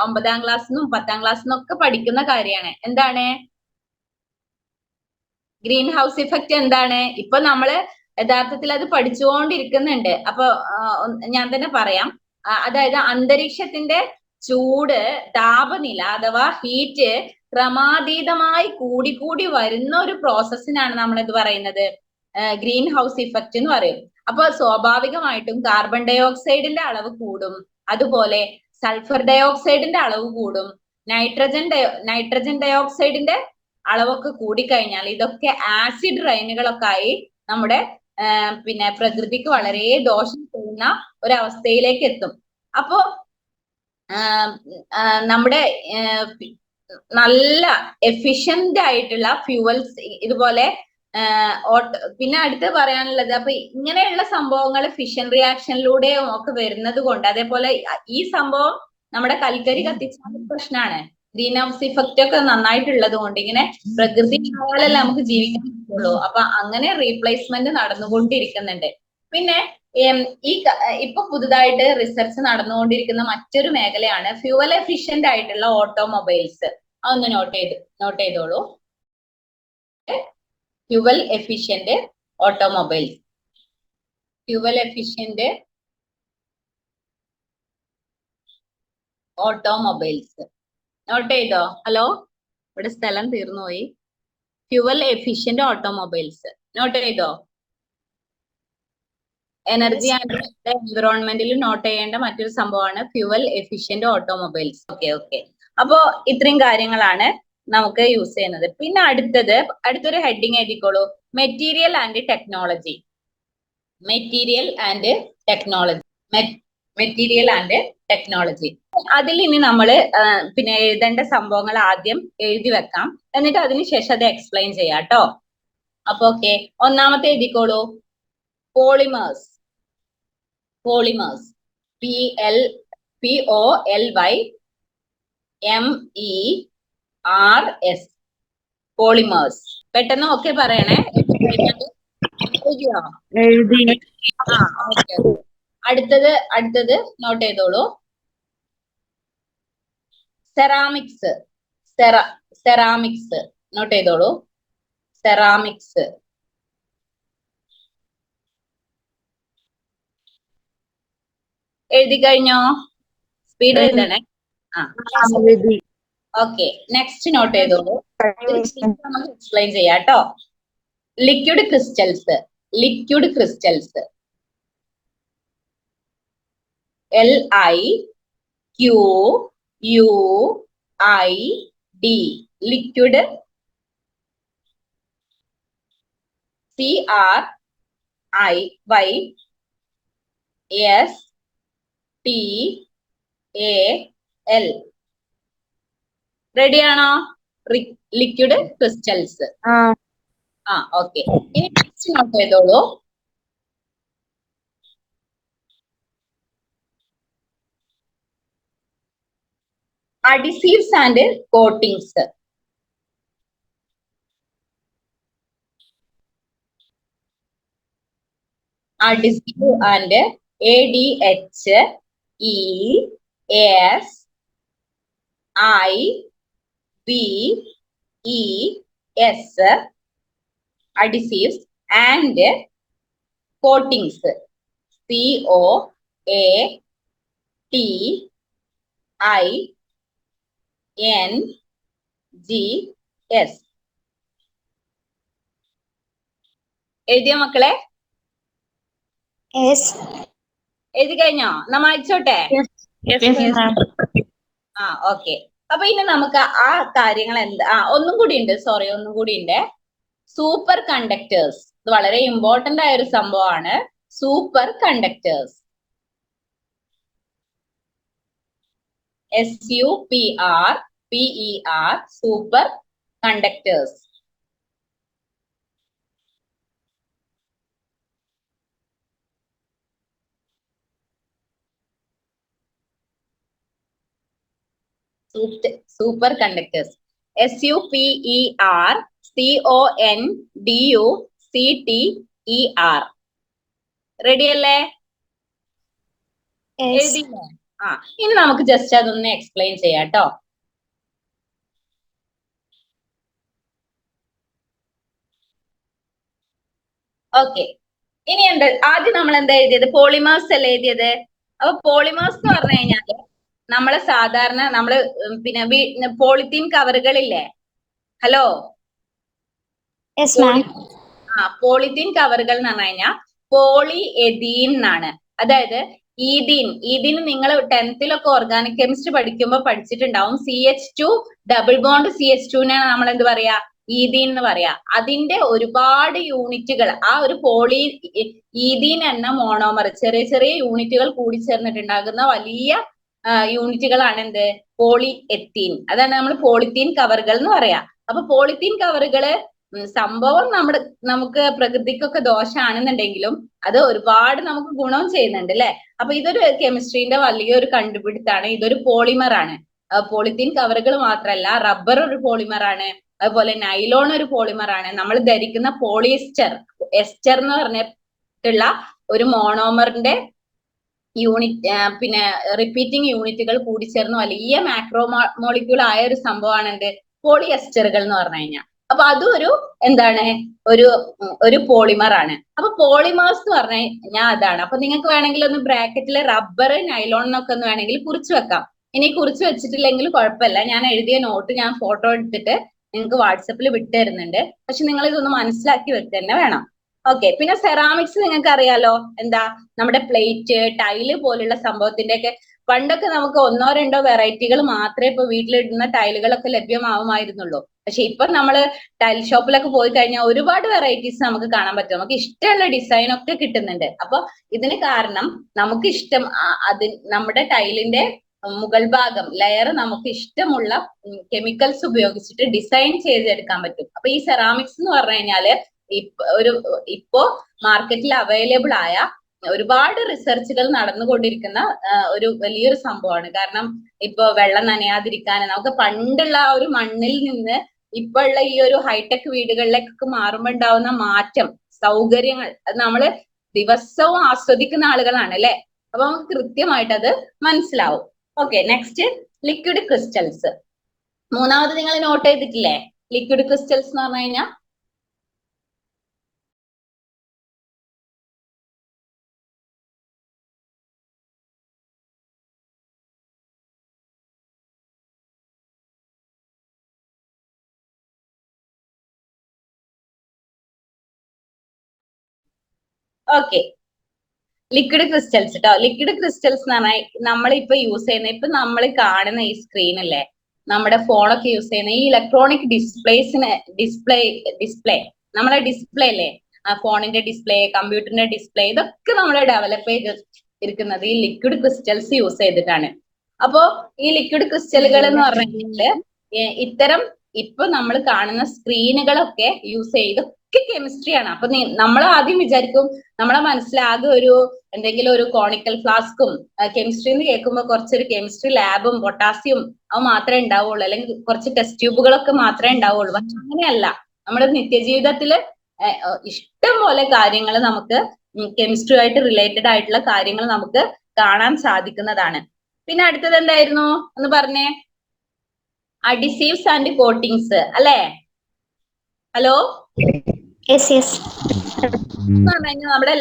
[SPEAKER 1] 9ാം ക്ലാസ്സിനും 10ാം ക്ലാസ്സിനും ഒക്കെ പഠിക്കുന്ന കാര്യമാണ്. എന്താണ് ഗ്രീൻ ഹൗസ് ഇഫക്റ്റ്? എന്താണ് ഇപ്പൊ നമ്മള് യഥാർത്ഥത്തിൽ അത് പഠിച്ചുകൊണ്ടിരിക്കുന്നുണ്ട്. അപ്പൊ ഞാൻ തന്നെ പറയാം. അതായത് അന്തരീക്ഷത്തിന്റെ ചൂട്, താപനില അഥവാ ഹീറ്റ് ക്രമാതീതമായി കൂടിക്കൂടി വരുന്ന ഒരു പ്രോസസ്സിനാണ് നമ്മൾ ഇത് പറയുന്നത് ഗ്രീൻ ഹൗസ് ഇഫക്റ്റ് എന്ന് പറയും. അപ്പൊ സ്വാഭാവികമായിട്ടും കാർബൺ ഡൈ ഓക്സൈഡിന്റെ അളവ് കൂടും, അതുപോലെ സൾഫർ ഡൈ ഓക്സൈഡിന്റെ അളവ് കൂടും, നൈട്രജൻ ഡൈ ഓക്സൈഡിന്റെ അളവൊക്കെ കൂടിക്കഴിഞ്ഞാൽ ഇതൊക്കെ ആസിഡ് റെയിനുകളൊക്കെ ആയി നമ്മുടെ പിന്നെ പ്രകൃതിക്ക് വളരെ ദോഷം ചെയ്യുന്ന ഒരവസ്ഥയിലേക്ക് എത്തും. അപ്പോ നമ്മുടെ നല്ല എഫിഷ്യന്റ് ആയിട്ടുള്ള ഫ്യൂവൽസ് ഇതുപോലെ പിന്നെ അടുത്ത് പറയാനുള്ളത്, അപ്പൊ ഇങ്ങനെയുള്ള സംഭവങ്ങൾ ഫിഷൻ റിയാക്ഷനിലൂടെയും ഒക്കെ വരുന്നത് കൊണ്ട്, അതേപോലെ ഈ സംഭവം നമ്മുടെ കൽക്കരി കത്തിച്ചാലും പ്രശ്നമാണ്. ഗ്രീൻ ഹൗസ് ഇഫക്റ്റ് ഒക്കെ നന്നായിട്ടുള്ളത് കൊണ്ട് ഇങ്ങനെ പ്രകൃതി ആയാലല്ലേ നമുക്ക് ജീവിക്കാൻ പറ്റുള്ളൂ. അപ്പൊ അങ്ങനെ റീപ്ലേസ്മെന്റ് നടന്നുകൊണ്ടിരിക്കുന്നുണ്ട്. പിന്നെ ഇപ്പൊ പുതുതായിട്ട് റിസർച്ച് നടന്നുകൊണ്ടിരിക്കുന്ന മറ്റൊരു മേഖലയാണ് ഫ്യൂവൽ എഫിഷ്യന്റ് ആയിട്ടുള്ള ഓട്ടോമൊബൈൽസ്. അതൊന്ന് നോട്ട് ചെയ്തോളൂ. Fuel efficient automobiles. Fuel efficient automobiles note ചെയ്തോ? ഹലോ, ഇവിടെ സ്ഥലം തീർന്നുപോയി. ഫ്യൂവൽ എഫിഷ്യന്റ് ഓട്ടോമൊബൈൽസ് നോട്ട് ചെയ്തോ? എനർജി ആൻഡ് എൻവിറോൺമെന്റിൽ നോട്ട് ചെയ്യേണ്ട മറ്റൊരു സംഭവമാണ് ഫ്യൂവൽ എഫിഷ്യന്റ് ഓട്ടോമൊബൈൽസ്. ഓക്കെ. അപ്പോ ഇത്രയും കാര്യങ്ങളാണ് നമുക്ക് യൂസ് ചെയ്യുന്നത്. പിന്നെ അടുത്തൊരു ഹെഡിങ് എഴുതിക്കോളൂ, material and technology. Material and technology. അതിൽ ഇനി നമ്മള് പിന്നെ എഴുതേണ്ട സംഭവങ്ങൾ ആദ്യം എഴുതി വെക്കാം, എന്നിട്ട് അതിനുശേഷം അത് എക്സ്പ്ലെയിൻ ചെയ്യാം കേട്ടോ. അപ്പൊ ഓക്കെ, ഒന്നാമത്തെ എഴുതിക്കോളൂ, പോളിമേഴ്സ്. POLYMERS. പോളിമേഴ്സ്. പെട്ടെന്ന് ഓക്കെ പറയണേ.
[SPEAKER 2] എഴുതി.
[SPEAKER 1] ഓക്കെ. അടുത്തത് നോട്ട് ചെയ്തോളൂ, സെറാമിക്സ്. നോട്ട് ചെയ്തോളൂ, സെറാമിക്സ്. എഴുതി കഴിഞ്ഞോ? സ്പീഡ് എഴുതണേ. ഓക്കെ, നെക്സ്റ്റ് നോട്ട് ചെയ്തോളൂ. നമുക്ക് എക്സ്പ്ലെയിൻ ചെയ്യാം കേട്ടോ. Liquid crystals. LIQUID. Liquid. CRIYSTAL. റെഡിയാണോ? Liquid crystals. ഓക്കെ. ഇനി നെക്സ്റ്റ് നോട്ട് ചെയ്തോളൂ, adhesives and coatings. Adhesive and ADHESIVES. Adhesives and coatings. COATINGS. എഴുതിയോ മക്കളെ? എഴുതി കഴിഞ്ഞോ? നമ്മ അയച്ചോട്ടെ. ഓക്കെ. അപ്പൊ ഇനി നമുക്ക് ആ കാര്യങ്ങൾ ഒന്നും കൂടി ഉണ്ട്. Super conductors. ഇത് വളരെ ഇമ്പോർട്ടന്റ് ആയ ഒരു സംഭവമാണ്. Super conductors. SUPER. Super conductors. Super conductors. SUPERCONDUCTER. Ready അല്ലേ? എഴുതിയോ? ഇനി നമുക്ക് ജസ്റ്റ് അതൊന്ന് എക്സ്പ്ലെയിൻ ചെയ്യാം കേട്ടോ. ഓക്കെ, ഇനി എന്താ ആദ്യം നമ്മൾ എന്താ എഴുതിയത്? പോളിമേഴ്സ് അല്ലേ എഴുതിയത്? അപ്പൊ പോളിമേഴ്സ് എന്ന് പറഞ്ഞു കഴിഞ്ഞാല് നമ്മള് സാധാരണ പിന്നെ പോളിത്തീൻ കവറുകളില്ലേ? ഹലോ, പോളിത്തീൻ കവറുകൾ എന്ന് പറഞ്ഞു കഴിഞ്ഞാൽ പോളി എഥീൻ എന്നാണ്. അതായത് ഈഥീൻ നിങ്ങൾ 10th ഓർഗാനിക് കെമിസ്ട്രി പഠിക്കുമ്പോൾ പഠിച്ചിട്ടുണ്ടാവും. CH2 ഡബിൾ ബോണ്ട് CH2 നമ്മൾ എന്ത് പറയാ? ഈഥീൻ എന്ന് പറയാ. അതിന്റെ ഒരുപാട് യൂണിറ്റുകൾ, ആ ഒരു ഈഥീൻ എന്ന മോണോമർ, ചെറിയ ചെറിയ യൂണിറ്റുകൾ കൂടി ചേർന്നിട്ടുണ്ടാകുന്ന വലിയ യൂണിറ്റുകളാണ് എന്ത്? Poly ethene. അതാണ് നമ്മൾ പോളിത്തീൻ കവറുകൾ എന്ന് പറയാ. അപ്പൊ പോളിത്തീൻ കവറുകള് സംഭവം നമുക്ക് പ്രകൃതിക്കൊക്കെ ദോഷമാണെന്നുണ്ടെങ്കിലും അത് ഒരുപാട് നമുക്ക് ഗുണവും ചെയ്യുന്നുണ്ട് അല്ലെ? അപ്പൊ ഇതൊരു കെമിസ്ട്രീന്റെ വലിയൊരു കണ്ടുപിടുത്താണ്. ഇതൊരു പോളിമർ ആണ്. പോളിത്തീൻ കവറുകൾ മാത്രമല്ല, റബ്ബർ ഒരു പോളിമർ ആണ്, അതുപോലെ നൈലോൺ ഒരു പോളിമർ ആണ്. നമ്മൾ ധരിക്കുന്ന പോളിയസ്റ്റർ, എസ്റ്റർ എന്ന് പറഞ്ഞിട്ടുള്ള ഒരു മോണോമറിന്റെ പിന്നെ റിപ്പീറ്റിംഗ് യൂണിറ്റുകൾ കൂടിച്ചേർന്ന് വലിയ മാക്രോ മോളിക്യൂൾ ആയ ഒരു സംഭവമാണ് എന്ത്? പോളിയസ്റ്ററുകൾ എന്ന് പറഞ്ഞു കഴിഞ്ഞാൽ. അപ്പൊ അതും എന്താണ്? ഒരു പോളിമർ ആണ്. അപ്പൊ പോളിമേഴ്സ് എന്ന് പറഞ്ഞു കഴിഞ്ഞാൽ അതാണ്. അപ്പൊ നിങ്ങൾക്ക് വേണമെങ്കിൽ ഒന്ന് ബ്രാക്കറ്റിൽ റബ്ബർ, നൈലോൺ എന്നൊക്കെ ഒന്ന് വേണമെങ്കിൽ കുറിച്ച് വെക്കാം. ഇനി കുറിച്ച് വെച്ചിട്ടില്ലെങ്കിൽ കുഴപ്പമില്ല, ഞാൻ എഴുതിയ നോട്ട് ഞാൻ ഫോട്ടോ എടുത്തിട്ട് നിങ്ങൾക്ക് വാട്സപ്പിൽ വിട്ടു തരുന്നുണ്ട്. പക്ഷെ നിങ്ങൾ ഇതൊന്ന് മനസ്സിലാക്കി വെക്കുക തന്നെ വേണം. ഓക്കെ, പിന്നെ സെറാമിക്സ് നിങ്ങൾക്ക് അറിയാലോ. എന്താ? നമ്മുടെ പ്ലേറ്റ്, ടൈല് പോലുള്ള സംഭവത്തിന്റെ ഒക്കെ പണ്ടൊക്കെ നമുക്ക് 1-2 വെറൈറ്റികൾ മാത്രമേ ഇപ്പൊ വീട്ടിലിടുന്ന ടൈലുകളൊക്കെ ലഭ്യമാവുമായിരുന്നുള്ളൂ. പക്ഷെ ഇപ്പൊ നമ്മള് ടൈൽ ഷോപ്പിലൊക്കെ പോയി കഴിഞ്ഞാൽ ഒരുപാട് വെറൈറ്റീസ് നമുക്ക് കാണാൻ പറ്റും. നമുക്ക് ഇഷ്ടമുള്ള ഡിസൈൻ ഒക്കെ കിട്ടുന്നുണ്ട്. അപ്പൊ ഇതിന് കാരണം നമുക്ക് ഇഷ്ടം നമ്മുടെ ടൈലിന്റെ മുകൾ ഭാഗം ലെയർ നമുക്ക് ഇഷ്ടമുള്ള കെമിക്കൽസ് ഉപയോഗിച്ചിട്ട് ഡിസൈൻ ചെയ്തെടുക്കാൻ പറ്റും. അപ്പൊ ഈ സെറാമിക്സ് എന്ന് പറഞ്ഞു കഴിഞ്ഞാല് ഇപ്പോ മാർക്കറ്റിൽ അവൈലബിൾ ആയ ഒരുപാട് റിസർച്ചുകൾ നടന്നുകൊണ്ടിരിക്കുന്ന ഒരു വലിയൊരു സംഭവമാണ്. കാരണം ഇപ്പൊ വെള്ളം നനയാതിരിക്കാൻ നമുക്ക് പണ്ടുള്ള ആ ഒരു മണ്ണിൽ നിന്ന് ഇപ്പൊ ഉള്ള ഈ ഒരു ഹൈടെക് വീടുകളിലേക്കൊക്കെ മാറുമ്പോൾ ഉണ്ടാവുന്ന മാറ്റം, സൗകര്യങ്ങൾ, അത് നമ്മള് ദിവസവും ആസ്വദിക്കുന്ന ആളുകളാണ് അല്ലെ? അപ്പൊ നമുക്ക് കൃത്യമായിട്ട് അത് മനസ്സിലാവും. Okay, next liquid crystals. മൂന്നാമത് നിങ്ങൾ നോട്ട് ചെയ്തിട്ടില്ലേ? ലിക്വിഡ് ക്രിസ്റ്റൽസ് എന്ന് പറഞ്ഞു കഴിഞ്ഞാൽ ഓക്കെ, ലിക്വിഡ് ക്രിസ്റ്റൽസ് കേട്ടോ. ലിക്വിഡ് ക്രിസ്റ്റൽസ് എന്ന് പറഞ്ഞാൽ നമ്മളിപ്പോ യൂസ് ചെയ്യുന്ന, ഇപ്പൊ നമ്മൾ കാണുന്ന ഈ സ്ക്രീൻ അല്ലേ, നമ്മുടെ ഫോണൊക്കെ യൂസ് ചെയ്യുന്ന ഈ ഇലക്ട്രോണിക് ഡിസ്പ്ലേ നമ്മളെ ഡിസ്പ്ലേ അല്ലേ, ഫോണിന്റെ ഡിസ്പ്ലേ, കമ്പ്യൂട്ടറിന്റെ ഡിസ്പ്ലേ, ഇതൊക്കെ നമ്മൾ ഡെവലപ്പ് ചെയ്തിരിക്കുന്നത് ഈ ലിക്വിഡ് ക്രിസ്റ്റൽസ് യൂസ് ചെയ്തിട്ടാണ്. അപ്പോ ഈ ലിക്വിഡ് ക്രിസ്റ്റലുകൾ എന്ന് പറഞ്ഞാല് ഇത്തരം ഇപ്പൊ നമ്മൾ കാണുന്ന സ്ക്രീനുകളൊക്കെ യൂസ് ചെയ്തൊക്കെ കെമിസ്ട്രിയാണ്. അപ്പൊ നമ്മൾ ആദ്യം വിചാരിക്കും നമ്മളെ മനസ്സിലാകെ എന്തെങ്കിലും ഒരു കോണിക്കൽ ഫ്ലാസ്കും കെമിസ്ട്രി എന്ന് കേൾക്കുമ്പോൾ കുറച്ചൊരു കെമിസ്ട്രി ലാബും പൊട്ടാസ്യം അത് മാത്രമേ ഉണ്ടാവുള്ളൂ, അല്ലെങ്കിൽ കുറച്ച് ടെസ്റ്റ് ട്യൂബുകളൊക്കെ മാത്രമേ ഉണ്ടാവുള്ളൂ. പക്ഷെ അങ്ങനെയല്ല. നമ്മുടെ നിത്യജീവിതത്തില് ഇഷ്ടം പോലെ കാര്യങ്ങൾ നമുക്ക് കെമിസ്ട്രിയുമായിട്ട് റിലേറ്റഡ് ആയിട്ടുള്ള കാര്യങ്ങൾ നമുക്ക് കാണാൻ സാധിക്കുന്നതാണ്. പിന്നെ അടുത്തത് എന്തായിരുന്നു ഒന്ന് പറഞ്ഞേ? അഡിസീവ്സ് ആൻഡ് കോട്ടിങ്സ് അല്ലേ? ഹലോ, നമ്മുടെ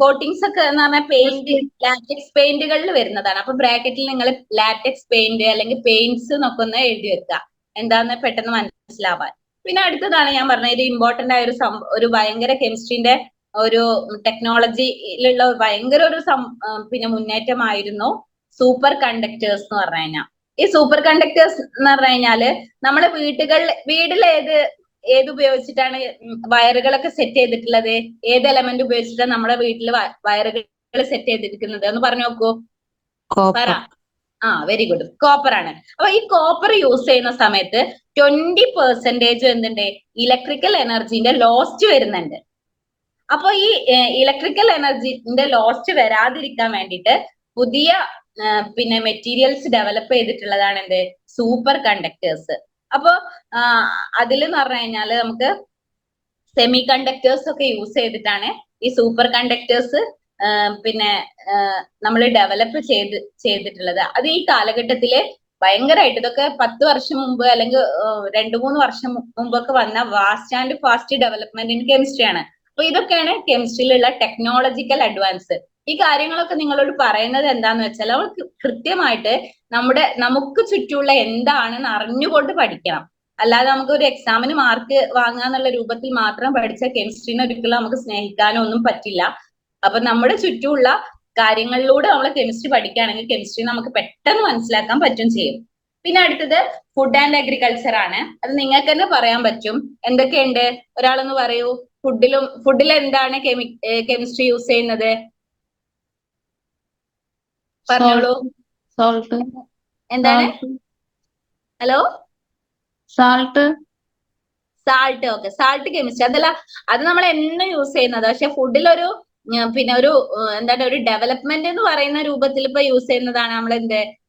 [SPEAKER 1] കോട്ടിങ്സ് ഒക്കെ എന്ന് പറഞ്ഞാൽ പെയിന്റ്, ലാറ്റക്സ് പെയിന്റുകളിൽ വരുന്നതാണ്. അപ്പൊ ബ്രാക്കറ്റിൽ നിങ്ങൾ ലാറ്റക്സ് പെയിന്റ് അല്ലെങ്കിൽ പെയിന്റ്സ് എന്നൊക്കെ ഒന്ന് എഴുതി വെക്കുക, എന്താന്ന് പെട്ടെന്ന് മനസ്സിലാവാൻ. പിന്നെ അടുത്തതാണ് ഞാൻ പറഞ്ഞ ഒരു ഇമ്പോർട്ടന്റ് ആയ ഒരു ഭയങ്കര കെമിസ്ട്രിന്റെ ഒരു ടെക്നോളജിയിലുള്ള ഭയങ്കര ഒരു പിന്നെ മുന്നേറ്റമായിരുന്നു സൂപ്പർ കണ്ടക്ടേഴ്സ് എന്ന് പറഞ്ഞു കഴിഞ്ഞാൽ. ഈ സൂപ്പർ കണ്ടക്ടേഴ്സ് എന്ന് പറഞ്ഞു കഴിഞ്ഞാല് നമ്മുടെ വീട്ടിൽ ഏത് ഉപയോഗിച്ചിട്ടാണ് വയറുകളൊക്കെ സെറ്റ് ചെയ്തിട്ടുള്ളത്? ഏത് എലമെന്റ് ഉപയോഗിച്ചിട്ടാണ് നമ്മുടെ വീട്ടിൽ വയറുകൾ സെറ്റ് ചെയ്തിരിക്കുന്നത്? ഒന്ന് പറഞ്ഞു നോക്കൂ. പറ. വെരി ഗുഡ്, കോപ്പർ ആണ്. അപ്പൊ ഈ കോപ്പർ യൂസ് ചെയ്യുന്ന സമയത്ത് 20% എന്തുണ്ട്? ഇലക്ട്രിക്കൽ എനർജിന്റെ ലോസ്റ്റ് വരുന്നുണ്ട്. അപ്പൊ ഈ ഇലക്ട്രിക്കൽ എനർജിന്റെ ലോസ്റ്റ് വരാതിരിക്കാൻ വേണ്ടിയിട്ട് പുതിയ പിന്നെ മെറ്റീരിയൽസ് ഡെവലപ്പ് ചെയ്തിട്ടുള്ളതാണ് എന്ത്? Super conductors. അപ്പൊ അതിലെന്ന് പറഞ്ഞു കഴിഞ്ഞാല് നമുക്ക് സെമി കണ്ടക്ടേഴ്സ് ഒക്കെ യൂസ് ചെയ്തിട്ടാണ് ഈ സൂപ്പർ കണ്ടക്ടേഴ്സ് പിന്നെ നമ്മൾ ഡെവലപ്പ് ചെയ്തിട്ടുള്ളത്. അത് ഈ കാലഘട്ടത്തില് ഭയങ്കരമായിട്ട് ഇതൊക്കെ 10 വർഷം മുമ്പ് അല്ലെങ്കിൽ 2-3 വർഷം മുമ്പൊക്കെ വന്ന vast and fast development in കെമിസ്ട്രിയാണ്. അപ്പൊ ഇതൊക്കെയാണ് കെമിസ്ട്രിയിലുള്ള ടെക്നോളജിക്കൽ അഡ്വാൻസ്. ഈ കാര്യങ്ങളൊക്കെ നിങ്ങളോട് പറയുന്നത് എന്താന്ന് വെച്ചാൽ അവർക്ക് കൃത്യമായിട്ട് നമുക്ക് ചുറ്റുമുള്ള എന്താണെന്ന് അറിഞ്ഞുകൊണ്ട് പഠിക്കണം. അല്ലാതെ നമുക്ക് ഒരു എക്സാമിന് മാർക്ക് വാങ്ങാന്നുള്ള രൂപത്തിൽ മാത്രം പഠിച്ച കെമിസ്ട്രീനെ ഒരിക്കലും നമുക്ക് സ്നേഹിക്കാനോ ഒന്നും പറ്റില്ല. അപ്പൊ നമ്മുടെ ചുറ്റുമുള്ള കാര്യങ്ങളിലൂടെ നമ്മൾ കെമിസ്ട്രി പഠിക്കുകയാണെങ്കിൽ കെമിസ്ട്രി നമുക്ക് പെട്ടെന്ന് മനസ്സിലാക്കാൻ പറ്റും ചെയ്യും. പിന്നെ അടുത്തത് ഫുഡ് ആൻഡ് അഗ്രികൾച്ചർ ആണ്. അത് നിങ്ങൾക്ക് തന്നെ പറയാൻ പറ്റും എന്തൊക്കെയുണ്ട്. ഒരാളൊന്ന് പറയൂ, ഫുഡിൽ എന്താണ് കെമിസ്ട്രി യൂസ് ചെയ്യുന്നത്? പറഞ്ഞോളൂ.
[SPEAKER 3] സോൾട്ട്.
[SPEAKER 1] എന്താണ്? Hello,
[SPEAKER 3] salt.
[SPEAKER 1] Okay. Salt chemistry അതല്ല, അത് നമ്മൾ എന്നും യൂസ് ചെയ്യുന്നത്. പക്ഷെ ഫുഡിലൊരു പിന്നെ ഒരു ഡെവലപ്മെന്റ് എന്ന് പറയുന്ന രൂപത്തിൽ ഇപ്പൊ യൂസ് ചെയ്യുന്നതാണ് നമ്മൾ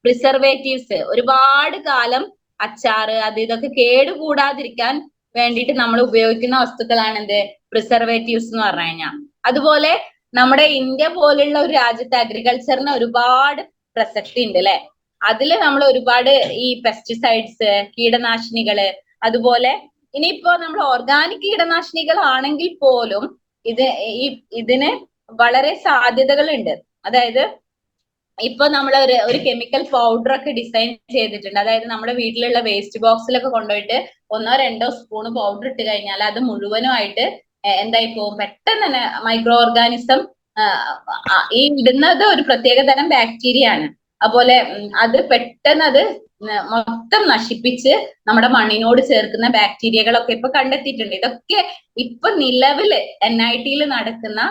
[SPEAKER 1] പ്രിസർവേറ്റീവ്സ്. ഒരുപാട് കാലം അച്ചാറ് അത് ഇതൊക്കെ കേടുകൂടാതിരിക്കാൻ വേണ്ടിയിട്ട് നമ്മൾ ഉപയോഗിക്കുന്ന വസ്തുക്കളാണ് പ്രിസർവേറ്റീവ്സ് എന്ന് പറഞ്ഞു കഴിഞ്ഞാൽ. അതുപോലെ നമ്മുടെ ഇന്ത്യ പോലുള്ള ഒരു രാജ്യത്ത് അഗ്രികൾച്ചറിന് ഒരുപാട് പ്രസക്തി ഉണ്ട് അല്ലെ. അതിൽ നമ്മൾ ഒരുപാട് ഈ പെസ്റ്റിസൈഡ്സ്, കീടനാശിനികള്, അതുപോലെ ഇനിയിപ്പോ നമ്മൾ ഓർഗാനിക് കീടനാശിനികളാണെങ്കിൽ പോലും ഇതിന് വളരെ സാധ്യതകളുണ്ട്. അതായത് ഇപ്പൊ നമ്മൾ ഒരു കെമിക്കൽ പൗഡർ ഒക്കെ ഡിസൈൻ ചെയ്തിട്ടുണ്ട്. അതായത് നമ്മുടെ വീട്ടിലുള്ള വേസ്റ്റ് ബോക്സിലൊക്കെ കൊണ്ടുപോയിട്ട് 1-2 സ്പൂൺ പൗഡർ ഇട്ട് കഴിഞ്ഞാൽ അത് മുഴുവനുമായിട്ട് എന്തായി പോകും, പെട്ടെന്ന് തന്നെ മൈക്രോ ഓർഗാനിസം ഈ ഇടുന്നത് ഒരു പ്രത്യേക തരം ബാക്ടീരിയ ആണ്. അതുപോലെ അത് പെട്ടെന്ന് അത് മൊത്തം നശിപ്പിച്ച് നമ്മുടെ മണ്ണിനോട് ചേർക്കുന്ന ബാക്ടീരിയകളൊക്കെ ഇപ്പൊ കണ്ടെത്തിയിട്ടുണ്ട്. ഇതൊക്കെ ഇപ്പൊ നിലവില് NIT നടക്കുന്ന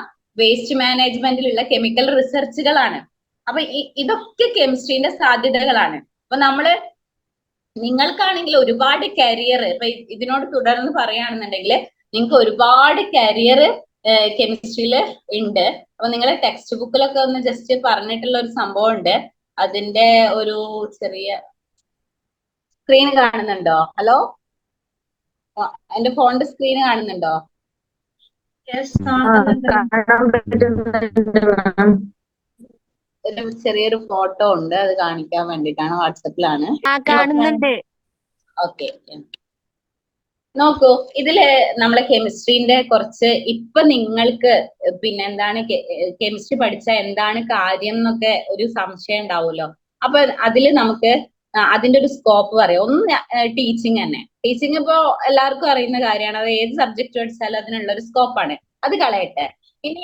[SPEAKER 1] വേസ്റ്റ് മാനേജ്മെന്റിലുള്ള കെമിക്കൽ റിസർച്ചുകളാണ്. അപ്പൊ ഇതൊക്കെ കെമിസ്ട്രീന്റെ സാധ്യതകളാണ്. അപ്പൊ നിങ്ങൾക്കാണെങ്കിൽ ഒരുപാട് കരിയർ ഇപ്പൊ ഇതിനോട് തുടർന്ന് പറയുകയാണെന്നുണ്ടെങ്കിൽ നിങ്ങൾക്ക് ഒരുപാട് കരിയർ കെമിസ്ട്രിയിൽ ഉണ്ട്. അപ്പൊ നിങ്ങളെ ടെക്സ്റ്റ് ബുക്കിലൊക്കെ ഒന്ന് ജസ്റ്റ് പറഞ്ഞിട്ടുള്ള ഒരു സംഭവം ഉണ്ട്. അതിന്റെ ഒരു ചെറിയ സ്ക്രീൻ കാണുന്നുണ്ടോ? ഹലോ, എന്റെ ഫോണിന്റെ സ്ക്രീൻ കാണുന്നുണ്ടോ? ഒരു ചെറിയൊരു ഫോട്ടോ ഉണ്ട്, അത് കാണിക്കാൻ വേണ്ടിട്ടാണ്. വാട്സപ്പിലാണ്
[SPEAKER 4] കാണുന്നുണ്ട്.
[SPEAKER 1] ഓക്കെ, നോക്കൂ. ഇതില് നമ്മളെ കെമിസ്ട്രീന്റെ കുറച്ച് ഇപ്പൊ നിങ്ങൾക്ക് പിന്നെ എന്താണ് കെമിസ്ട്രി പഠിച്ച എന്താണ് കാര്യം എന്നൊക്കെ ഒരു സംശയം ഉണ്ടാവുമല്ലോ. അപ്പൊ അതില് നമുക്ക് അതിന്റെ ഒരു സ്കോപ്പ് പറയാം. ഒന്ന് ടീച്ചിങ് തന്നെ. ടീച്ചിങ് ഇപ്പോ എല്ലാവർക്കും അറിയുന്ന കാര്യമാണ്. അത് ഏത് സബ്ജക്ട് പഠിച്ചാലും അതിനുള്ള ഒരു സ്കോപ്പാണ്. അത് കളയട്ടെ. ഇനി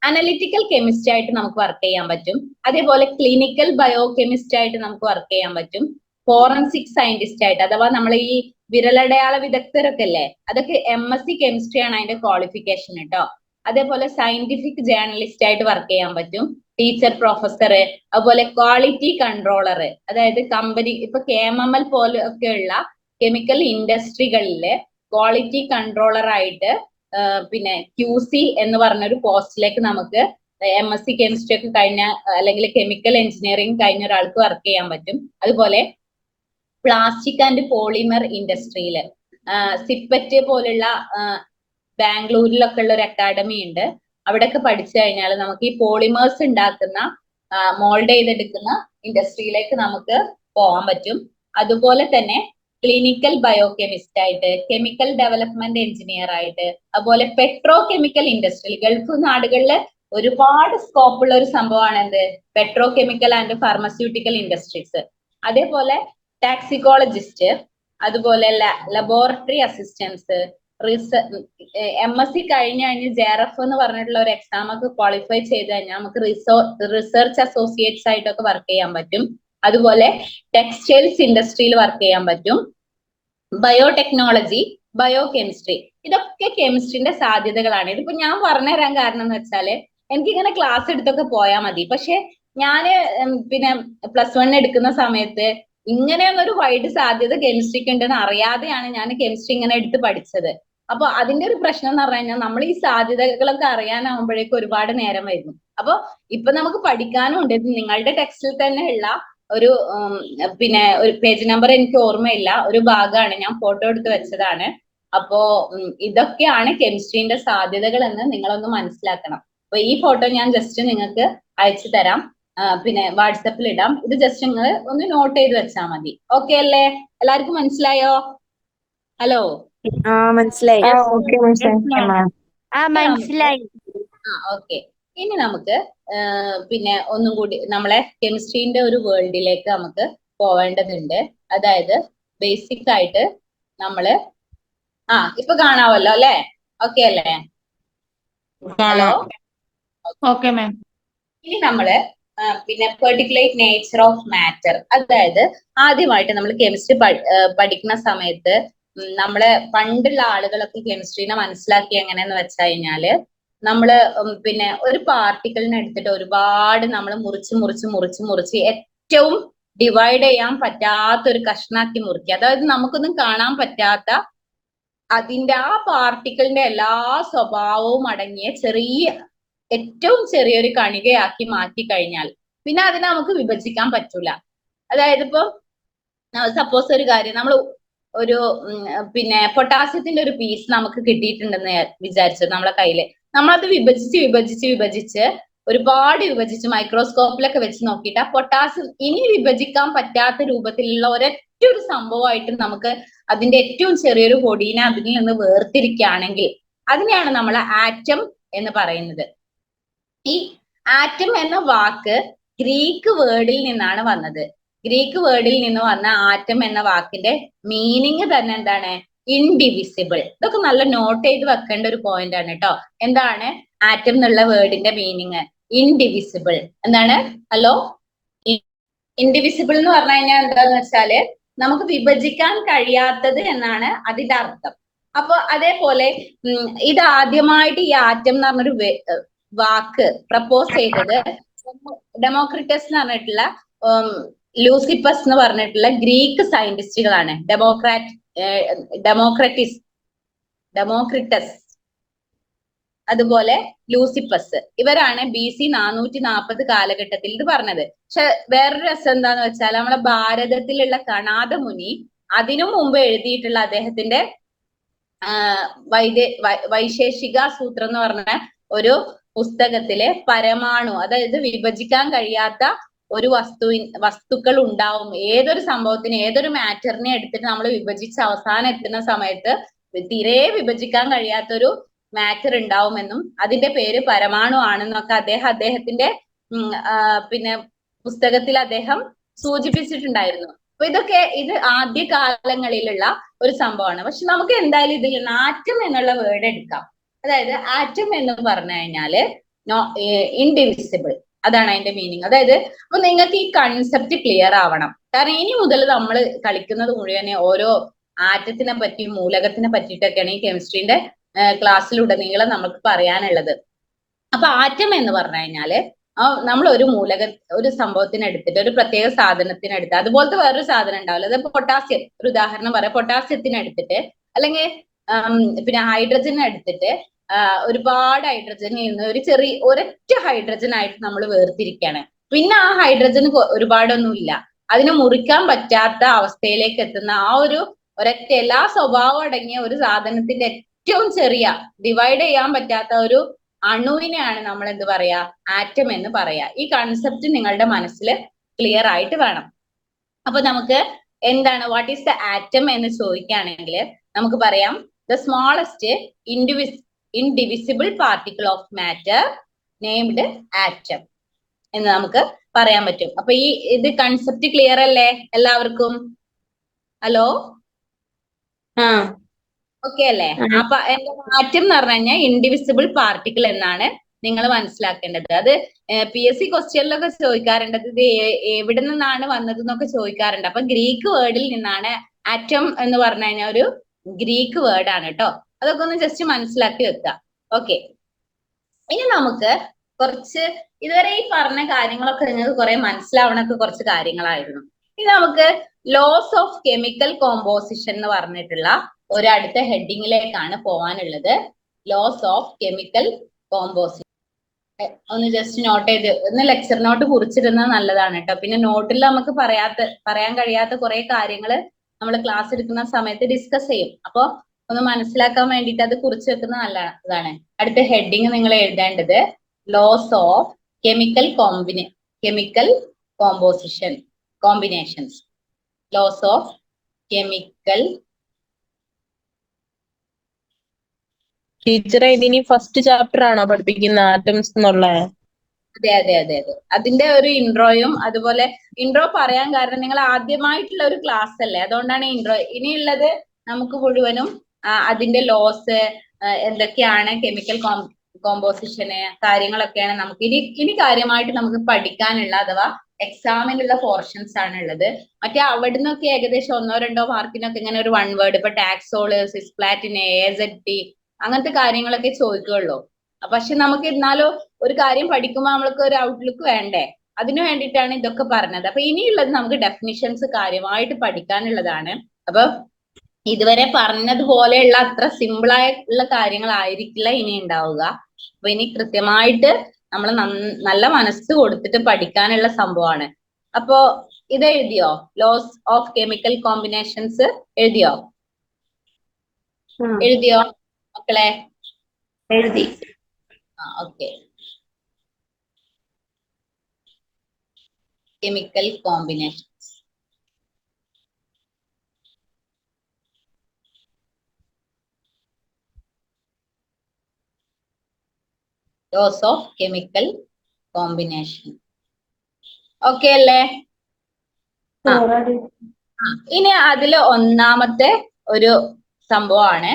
[SPEAKER 1] അനലിറ്റിക്കൽ കെമിസ്ട്രി ആയിട്ട് നമുക്ക് വർക്ക് ചെയ്യാൻ പറ്റും. അതേപോലെ ക്ലിനിക്കൽ ബയോ കെമിസ്ട്രി ആയിട്ട് നമുക്ക് വർക്ക് ചെയ്യാൻ പറ്റും. ഫോറൻസിക് സയന്റിസ്റ്റ് ആയിട്ട്, അഥവാ നമ്മൾ ഈ വിരലടയാള വിദഗ്ധരൊക്കെ അല്ലേ, അതൊക്കെ MSc കെമിസ്ട്രി ആണ് അതിന്റെ ക്വാളിഫിക്കേഷൻ കേട്ടോ. അതേപോലെ സയന്റിഫിക് ജേർണലിസ്റ്റ് ആയിട്ട് വർക്ക് ചെയ്യാൻ പറ്റും. ടീച്ചർ, പ്രൊഫസർ, അതുപോലെ ക്വാളിറ്റി കൺട്രോളർ, അതായത് കമ്പനി ഇപ്പൊ KMML പോലെ ഒക്കെയുള്ള കെമിക്കൽ ഇൻഡസ്ട്രികളിലെ ക്വാളിറ്റി കൺട്രോളർ ആയിട്ട് പിന്നെ QC എന്ന് പറഞ്ഞൊരു പോസ്റ്റിലേക്ക് നമുക്ക് MSc കെമിസ്ട്രി ഒക്കെ കഴിഞ്ഞ അല്ലെങ്കിൽ കെമിക്കൽ എഞ്ചിനീയറിംഗ് കഴിഞ്ഞ ഒരാൾക്ക് വർക്ക് ചെയ്യാൻ പറ്റും. അതുപോലെ പ്ലാസ്റ്റിക് ആൻഡ് പോളിമർ ഇൻഡസ്ട്രിയിൽ സിപ്പറ്റ് പോലുള്ള ബാംഗ്ലൂരിലൊക്കെ ഉള്ള ഒരു അക്കാഡമി ഉണ്ട്. അവിടെയൊക്കെ പഠിച്ചു കഴിഞ്ഞാൽ നമുക്ക് ഈ പോളിമേഴ്സ് ഉണ്ടാക്കുന്ന മോൾഡ് ചെയ്തെടുക്കുന്ന ഇൻഡസ്ട്രിയിലേക്ക് നമുക്ക് പോകാൻ പറ്റും. അതുപോലെ തന്നെ ക്ലിനിക്കൽ ബയോ കെമിസ്റ്റ് ആയിട്ട്, കെമിക്കൽ ഡെവലപ്മെന്റ് എഞ്ചിനീയർ ആയിട്ട്, അതുപോലെ പെട്രോ കെമിക്കൽ ഇൻഡസ്ട്രിയിൽ ഗൾഫ് നാടുകളിൽ ഒരുപാട് സ്കോപ്പ് ഉള്ള ഒരു സംഭവമാണ് petrochemical and pharmaceutical industries. അതേപോലെ ടാക്സിക്കോളജിസ്റ്റ്, അതുപോലെ ലബോറട്ടറി അസിസ്റ്റൻസ്, MSc കഴിഞ്ഞ് JRF എന്ന് പറഞ്ഞിട്ടുള്ള ഒരു എക്സാം ഒക്കെ ക്വാളിഫൈ ചെയ്ത് കഴിഞ്ഞാൽ നമുക്ക് റിസർച്ച് അസോസിയേറ്റ്സ് ആയിട്ടൊക്കെ വർക്ക് ചെയ്യാൻ പറ്റും. അതുപോലെ ടെക്സ്റ്റൈൽസ് ഇൻഡസ്ട്രിയിൽ വർക്ക് ചെയ്യാൻ പറ്റും. ബയോടെക്നോളജി, ബയോ കെമിസ്ട്രി, ഇതൊക്കെ കെമിസ്ട്രിന്റെ സാധ്യതകളാണ്. ഇതിപ്പോ ഞാൻ പറഞ്ഞുതരാൻ കാരണം എന്ന് വെച്ചാല് എനിക്കിങ്ങനെ ക്ലാസ് എടുത്തൊക്കെ പോയാൽ മതി. പക്ഷെ ഞാന് പിന്നെ +1 എടുക്കുന്ന സമയത്ത് ഇങ്ങനെയൊന്നൊരു വൈഡ് സാധ്യത കെമിസ്ട്രിക്ക് ഉണ്ടെന്ന് അറിയാതെയാണ് ഞാൻ കെമിസ്ട്രി ഇങ്ങനെ എടുത്ത് പഠിച്ചത്. അപ്പൊ അതിന്റെ ഒരു പ്രശ്നം എന്ന് പറഞ്ഞു കഴിഞ്ഞാൽ നമ്മൾ ഈ സാധ്യതകളൊക്കെ അറിയാനാവുമ്പോഴേക്കും ഒരുപാട് നേരം വരുന്നു. അപ്പൊ ഇപ്പൊ നമുക്ക് പഠിക്കാനും ഉണ്ട്. നിങ്ങളുടെ ടെക്സ്റ്റിൽ തന്നെ ഉള്ള ഒരു പിന്നെ ഒരു പേജ് നമ്പർ എനിക്ക് ഓർമ്മയില്ല, ഒരു ഭാഗമാണ് ഞാൻ ഫോട്ടോ എടുത്ത് വെച്ചതാണ്. അപ്പോ ഇതൊക്കെയാണ് കെമിസ്ട്രീന്റെ സാധ്യതകൾ എന്ന് നിങ്ങളൊന്ന് മനസ്സിലാക്കണം. അപ്പൊ ഈ ഫോട്ടോ ഞാൻ ജസ്റ്റ് നിങ്ങൾക്ക് അയച്ചു തരാം, പിന്നെ വാട്സപ്പിൽ ഇടാം. ഇത് ജസ്റ്റ് നിങ്ങൾ ഒന്ന് നോട്ട് ചെയ്ത് വെച്ചാൽ മതി. ഓക്കെ അല്ലേ? എല്ലാവർക്കും മനസ്സിലായോ? ഹലോ,
[SPEAKER 4] മനസ്സിലായി.
[SPEAKER 1] മനസ്സിലായി. ഓക്കെ. ഇനി നമുക്ക് പിന്നെ ഒന്നും കൂടി നമ്മളെ കെമിസ്ട്രീന്റെ ഒരു വേൾഡിലേക്ക് നമുക്ക് പോവേണ്ടതുണ്ട്. അതായത് ബേസിക് ആയിട്ട് നമ്മള് ഇപ്പൊ കാണാവല്ലോ അല്ലെ? ഓക്കെ അല്ലേ? Hello,
[SPEAKER 3] okay ma'am.
[SPEAKER 1] ഇനി നമ്മള് പിന്നെ പെർട്ടിക്കുലേറ്റ് നേച്ചർ ഓഫ് മാറ്റർ, അതായത് ആദ്യമായിട്ട് നമ്മൾ കെമിസ്ട്രി പഠിക്കുന്ന സമയത്ത് നമ്മള് പണ്ടുള്ള ആളുകളൊക്കെ കെമിസ്ട്രീനെ മനസ്സിലാക്കി എങ്ങനെയെന്ന് വെച്ച് കഴിഞ്ഞാല് നമ്മള് പിന്നെ ഒരു പാർട്ടിക്കിളിനെ എടുത്തിട്ട് ഒരുപാട് നമ്മൾ മുറിച്ച് ഏറ്റവും ഡിവൈഡ് ചെയ്യാൻ പറ്റാത്ത ഒരു കഷ്ണാക്കി മുറിക്കുക. അതായത് നമുക്കൊന്നും കാണാൻ പറ്റാത്ത അതിന്റെ ആ പാർട്ടിക്കിളിന്റെ എല്ലാ സ്വഭാവവും അടങ്ങിയ ഏറ്റവും ചെറിയൊരു കണികയാക്കി മാറ്റി കഴിഞ്ഞാൽ പിന്നെ അതിനെ നമുക്ക് വിഭജിക്കാൻ പറ്റൂല. അതായത് ഇപ്പൊ സപ്പോസ് ഒരു കാര്യം, നമ്മൾ ഒരു പിന്നെ പൊട്ടാസ്യത്തിന്റെ ഒരു പീസ് നമുക്ക് കിട്ടിയിട്ടുണ്ടെന്ന് വിചാരിച്ചു നമ്മളെ കയ്യില്. നമ്മളത് വിഭജിച്ച് ഒരുപാട് വിഭജിച്ച് മൈക്രോസ്കോപ്പിലൊക്കെ വെച്ച് നോക്കിയിട്ട് ആ പൊട്ടാസ്യം ഇനി വിഭജിക്കാൻ പറ്റാത്ത രൂപത്തിലുള്ള ഒരൊറ്റ ഒരു സംഭവമായിട്ട് നമുക്ക് അതിന്റെ ഏറ്റവും ചെറിയൊരു പൊടീനെ അതിൽ നിന്ന് വേർതിരിക്കുകയാണെങ്കിൽ അതിനെയാണ് നമ്മൾ ആറ്റം എന്ന് പറയുന്നത്. ഈ ആറ്റം എന്ന വാക്ക് ഗ്രീക്ക് വേർഡിൽ നിന്നാണ് വന്നത്. ഗ്രീക്ക് വേർഡിൽ നിന്ന് വന്ന ആറ്റം എന്ന വാക്കിന്റെ മീനിങ് തന്നെ എന്താണ്? ഇൻഡിവിസിബിൾ. ഇതൊക്കെ നല്ല നോട്ട് ചെയ്ത് വെക്കേണ്ട ഒരു പോയിന്റ് ആണ് കേട്ടോ. എന്താണ് ആറ്റം എന്നുള്ള വേർഡിന്റെ മീനിങ്? ഇൻഡിവിസിബിൾ. എന്താണ്? ഹലോ, ഇൻഡിവിസിബിൾ എന്ന് പറഞ്ഞു കഴിഞ്ഞാൽ എന്താന്ന് വെച്ചാല് നമുക്ക് വിഭജിക്കാൻ കഴിയാത്തത് എന്നാണ് അതിന്റെ അർത്ഥം. അപ്പൊ അതേപോലെ ഇത് ആദ്യമായിട്ട് ഈ ആറ്റം എന്ന് പറഞ്ഞൊരു വാക്ക് പ്രപ്പോസ് ചെയ്തത് ഡെമോക്രിറ്റസ് എന്ന് പറഞ്ഞിട്ടുള്ള ലൂസിപ്പസ് എന്ന് പറഞ്ഞിട്ടുള്ള ഗ്രീക്ക് സയന്റിസ്റ്റുകളാണ്. ഡെമോക്രിറ്റസ് അതുപോലെ ലൂസിപ്പസ്, ഇവരാണ് BC 440 കാലഘട്ടത്തിൽ ഇത് പറഞ്ഞത്. പക്ഷെ വേറൊരു രസം എന്താന്ന് വെച്ചാൽ നമ്മളെ ഭാരതത്തിലുള്ള കണാദ മുനി അതിനു മുമ്പ് എഴുതിയിട്ടുള്ള അദ്ദേഹത്തിന്റെ വൈശേഷിക സൂത്രം എന്ന് പറഞ്ഞ ഒരു പുസ്തകത്തിലെ പരമാണു, അതായത് വിഭജിക്കാൻ കഴിയാത്ത ഒരു വസ്തുക്കൾ ഉണ്ടാവും. ഏതൊരു സംഭവത്തിന് ഏതൊരു മാറ്ററിനെ എടുത്തിട്ട് നമ്മൾ വിഭജിച്ച് അവസാനം എത്തുന്ന സമയത്ത് തീരെ വിഭജിക്കാൻ കഴിയാത്തൊരു മാറ്റർ ഉണ്ടാവുമെന്നും അതിന്റെ പേര് പരമാണു ആണെന്നൊക്കെ അദ്ദേഹത്തിന്റെ പിന്നെ പുസ്തകത്തിൽ അദ്ദേഹം സൂചിപ്പിച്ചിട്ടുണ്ടായിരുന്നു. അപ്പൊ ഇത് ആദ്യ കാലങ്ങളിലുള്ള ഒരു സംഭവമാണ്. പക്ഷെ നമുക്ക് എന്തായാലും ഇതിൽ ആറ്റം എന്നുള്ള വേർഡ് എടുക്കാം. അതായത് ആറ്റം എന്ന് പറഞ്ഞു കഴിഞ്ഞാല് ഇൻഡിവിസിബിൾ, അതാണ് അതിന്റെ മീനിങ്. അതായത് അപ്പൊ നിങ്ങൾക്ക് ഈ കൺസെപ്റ്റ് ക്ലിയർ ആവണം. കാരണം ഇനി മുതൽ നമ്മൾ കളിക്കുന്നത് മുഴുവനെ ഓരോ ആറ്റത്തിനെ പറ്റിയും മൂലകത്തിനെ പറ്റിയിട്ടൊക്കെയാണ് ഈ കെമിസ്ട്രീന്റെ ക്ലാസ്സിലുടനീളം നമുക്ക് പറയാനുള്ളത്. അപ്പൊ ആറ്റം എന്ന് പറഞ്ഞു കഴിഞ്ഞാല് നമ്മൾ ഒരു സംഭവത്തിന് എടുത്തിട്ട് ഒരു പ്രത്യേക സാധനത്തിന് എടുത്ത് അതുപോലത്തെ വേറൊരു സാധനം ഉണ്ടാവില്ല. അത് പൊട്ടാസ്യം, ഒരു ഉദാഹരണം പറയാം. പൊട്ടാസ്യത്തിന് എടുത്തിട്ട് അല്ലെങ്കിൽ പിന്നെ ഹൈഡ്രജൻ എടുത്തിട്ട് ഒരുപാട് ഹൈഡ്രജൻ ഒരൊറ്റ ഹൈഡ്രജൻ ആയിട്ട് നമ്മൾ വേർതിരിക്കുകയാണ്. പിന്നെ ആ ഹൈഡ്രജൻ ഒരുപാടൊന്നും ഇല്ല, അതിനെ മുറിക്കാൻ പറ്റാത്ത അവസ്ഥയിലേക്ക് എത്തുന്ന ആ ഒരൊറ്റ എല്ലാ സ്വഭാവം അടങ്ങിയ ഒരു സാധനത്തിന്റെ ഏറ്റവും ചെറിയ ഡിവൈഡ് ചെയ്യാൻ പറ്റാത്ത ഒരു അണുവിനെയാണ് നമ്മൾ എന്ത് പറയാ? ആറ്റം എന്ന് പറയാ. ഈ കൺസെപ്റ്റ് നിങ്ങളുടെ മനസ്സിൽ ക്ലിയർ ആയിട്ട് വേണം. അപ്പൊ നമുക്ക് എന്താണ് വാട്ട് ഈസ് ദ ആറ്റം എന്ന് ചോദിക്കുകയാണെങ്കിൽ നമുക്ക് പറയാം the smallest indivisible particle of matter named atom എന്ന് നമുക്ക് പറയാൻ പറ്റും. അപ്പൊ ഇത് കൺസെപ്റ്റ് ക്ലിയർ അല്ലേ എല്ലാവർക്കും? ഹലോ, ഓക്കെ അല്ലേ? അപ്പൊ ആറ്റം എന്ന് പറഞ്ഞു കഴിഞ്ഞാൽ ഇൻഡിവിസിബിൾ പാർട്ടിക്കിൾ എന്നാണ് നിങ്ങൾ മനസ്സിലാക്കേണ്ടത്. അത് PSC ക്വസ്റ്റ്യനിലൊക്കെ ചോദിക്കാറുണ്ട്, ഇത് എവിടെ നിന്നാണ് വന്നത് എന്നൊക്കെ ചോദിക്കാറുണ്ട്. അപ്പൊ ഗ്രീക്ക് വേർഡിൽ നിന്നാണ്. ആറ്റം എന്ന് പറഞ്ഞു കഴിഞ്ഞാൽ ഒരു ഗ്രീക്ക് വേർഡ് ആണ് കേട്ടോ. അതൊക്കെ ഒന്ന് ജസ്റ്റ് മനസ്സിലാക്കി വെക്കുക. ഓക്കെ, ഇനി നമുക്ക് കുറച്ച് ഇതുവരെ ഈ പറഞ്ഞ കാര്യങ്ങളൊക്കെ നിങ്ങൾക്ക് കുറെ മനസ്സിലാവണൊക്കെ കുറച്ച് കാര്യങ്ങളായിരുന്നു. ഇനി നമുക്ക് ലോസ് ഓഫ് കെമിക്കൽ കോമ്പോസിഷൻ എന്ന് പറഞ്ഞിട്ടുള്ള അടുത്ത ഹെഡിങ്ങിലേക്കാണ് പോവാനുള്ളത്. ലോസ് ഓഫ് കെമിക്കൽ കോമ്പോസിഷൻ ഒന്ന് ജസ്റ്റ് നോട്ട് ചെയ്ത് ഒന്ന് ലെക്ചർ നോട്ട് കുറിച്ചിരുന്നത് നല്ലതാണ് കേട്ടോ. പിന്നെ നോട്ടിൽ നമുക്ക് പറയാൻ കഴിയാത്ത കുറെ കാര്യങ്ങൾ നമ്മൾ ക്ലാസ് എടുക്കുന്ന സമയത്ത് ഡിസ്കസ് ചെയ്യും. അപ്പൊ ഒന്ന് മനസ്സിലാക്കാൻ വേണ്ടിയിട്ട് അത് കുറിച്ച് വെക്കുന്നത് നല്ലതാണ്. അടുത്ത ഹെഡിങ് നിങ്ങൾ എഴുതേണ്ടത് laws of chemical combinations. Laws of chemical.
[SPEAKER 3] ടീച്ചറെ ഇതിനി ഫസ്റ്റ് ചാപ്റ്റർ ആണോ പഠിപ്പിക്കുന്ന ആറ്റംസ് എന്നുള്ള?
[SPEAKER 1] അതെ അതെ അതെ അതെ. അതിന്റെ ഒരു ഇൻട്രോയും അതുപോലെ ഇൻട്രോ പറയാൻ കാരണം നിങ്ങൾ ആദ്യമായിട്ടുള്ള ഒരു ക്ലാസ് അല്ലേ, അതുകൊണ്ടാണ് ഇൻട്രോ. ഇനിയുള്ളത് നമുക്ക് മുഴുവനും അതിന്റെ ലോസ് എന്തൊക്കെയാണ്, കെമിക്കൽ കോമ്പോസിഷന് കാര്യങ്ങളൊക്കെയാണ് നമുക്ക് ഇനി കാര്യമായിട്ട് നമുക്ക് പഠിക്കാനുള്ള അഥവാ എക്സാമിനുള്ള പോർഷൻസ് ആണ് ഉള്ളത്. മറ്റേ അവിടെ നിന്നൊക്കെ ഏകദേശം 1-2 മാർക്കിനൊക്കെ ഇങ്ങനെ ഒരു 1 വേർഡ്, ഇപ്പൊ ടാക്സോള്, സിസ്പ്ലാറ്റിൻ, AZT അങ്ങനത്തെ കാര്യങ്ങളൊക്കെ ചോദിക്കുള്ളൂ. പക്ഷെ നമുക്ക് എന്നാലും ഒരു കാര്യം പഠിക്കുമ്പോൾ നമ്മൾക്ക് ഒരു ഔട്ട്ലുക്ക് വേണ്ടേ, അതിനു വേണ്ടിയിട്ടാണ് ഇതൊക്കെ പറഞ്ഞത്. അപ്പൊ ഇനിയുള്ളത് നമുക്ക് ഡെഫിനിഷൻസ് കാര്യമായിട്ട് പഠിക്കാനുള്ളതാണ്. അപ്പൊ ഇതുവരെ പറഞ്ഞതുപോലെയുള്ള അത്ര സിമ്പിൾ ആയിട്ടുള്ള കാര്യങ്ങളായിരിക്കില്ല ഇനി ഉണ്ടാവുക. അപ്പൊ ഇനി കൃത്യമായിട്ട് നമ്മൾ നല്ല മനസ്സ് കൊടുത്തിട്ട് പഠിക്കാനുള്ള സംഭവമാണ്. അപ്പോ ഇത് എഴുതിയോ? ലോസ് ഓഫ് കെമിക്കൽ കോമ്പിനേഷൻസ് എഴുതിയോ മക്കളെ?
[SPEAKER 2] എഴുതി.
[SPEAKER 1] Okay. Chemical combinations. Laws of chemical combination. Okay അല്ലേ? ഇനി അതില് ഒന്നാമത്തെ ഒരു സംഭവമാണ്,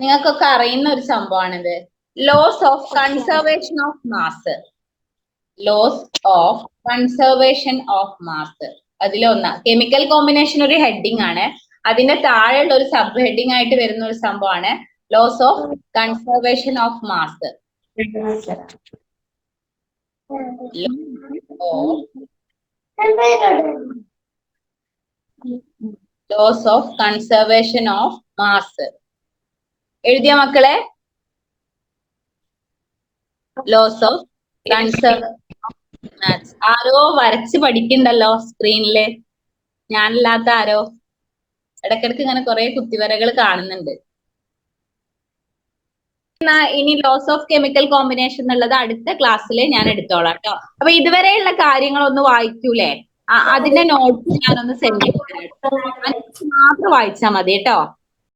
[SPEAKER 1] നിങ്ങൾക്കൊക്കെ അറിയുന്ന ഒരു സംഭവമാണിത്. Laws of conservation of mass. Laws of conservation of mass. അതിലൊന്നാ കെമിക്കൽ കോമ്പിനേഷൻ ഒരു ഹെഡിങ് ആണ്. അതിന്റെ താഴെയുള്ള ഒരു സബ് ഹെഡിങ് ആയിട്ട് വരുന്ന ഒരു സംഭവമാണ് laws of conservation of mass. Laws of conservation of mass എഴുതിയ മക്കളെ? Laws of conservation of mass. ആരോ വരച്ച് പഠിക്കണ്ടല്ലോ സ്ക്രീനില്, ഞാനല്ലാത്ത ആരോ. ഇടക്കിടക്ക് ഇങ്ങനെ കുറെ കുത്തിവരകൾ കാണുന്നുണ്ട്. ഇനി ലോസ് ഓഫ് കെമിക്കൽ കോമ്പിനേഷൻ എന്നുള്ളത് അടുത്ത ക്ലാസ്സിൽ ഞാൻ എടുത്തോളാം കേട്ടോ. അപ്പൊ ഇതുവരെയുള്ള കാര്യങ്ങൾ ഒന്ന് വായിക്കൂലേ? അതിന്റെ നോട്ട്സ് ഞാനൊന്ന് സെൻഡ് ചെയ്ത് തരാം. മാത്രം വായിച്ചാൽ മതി കേട്ടോ.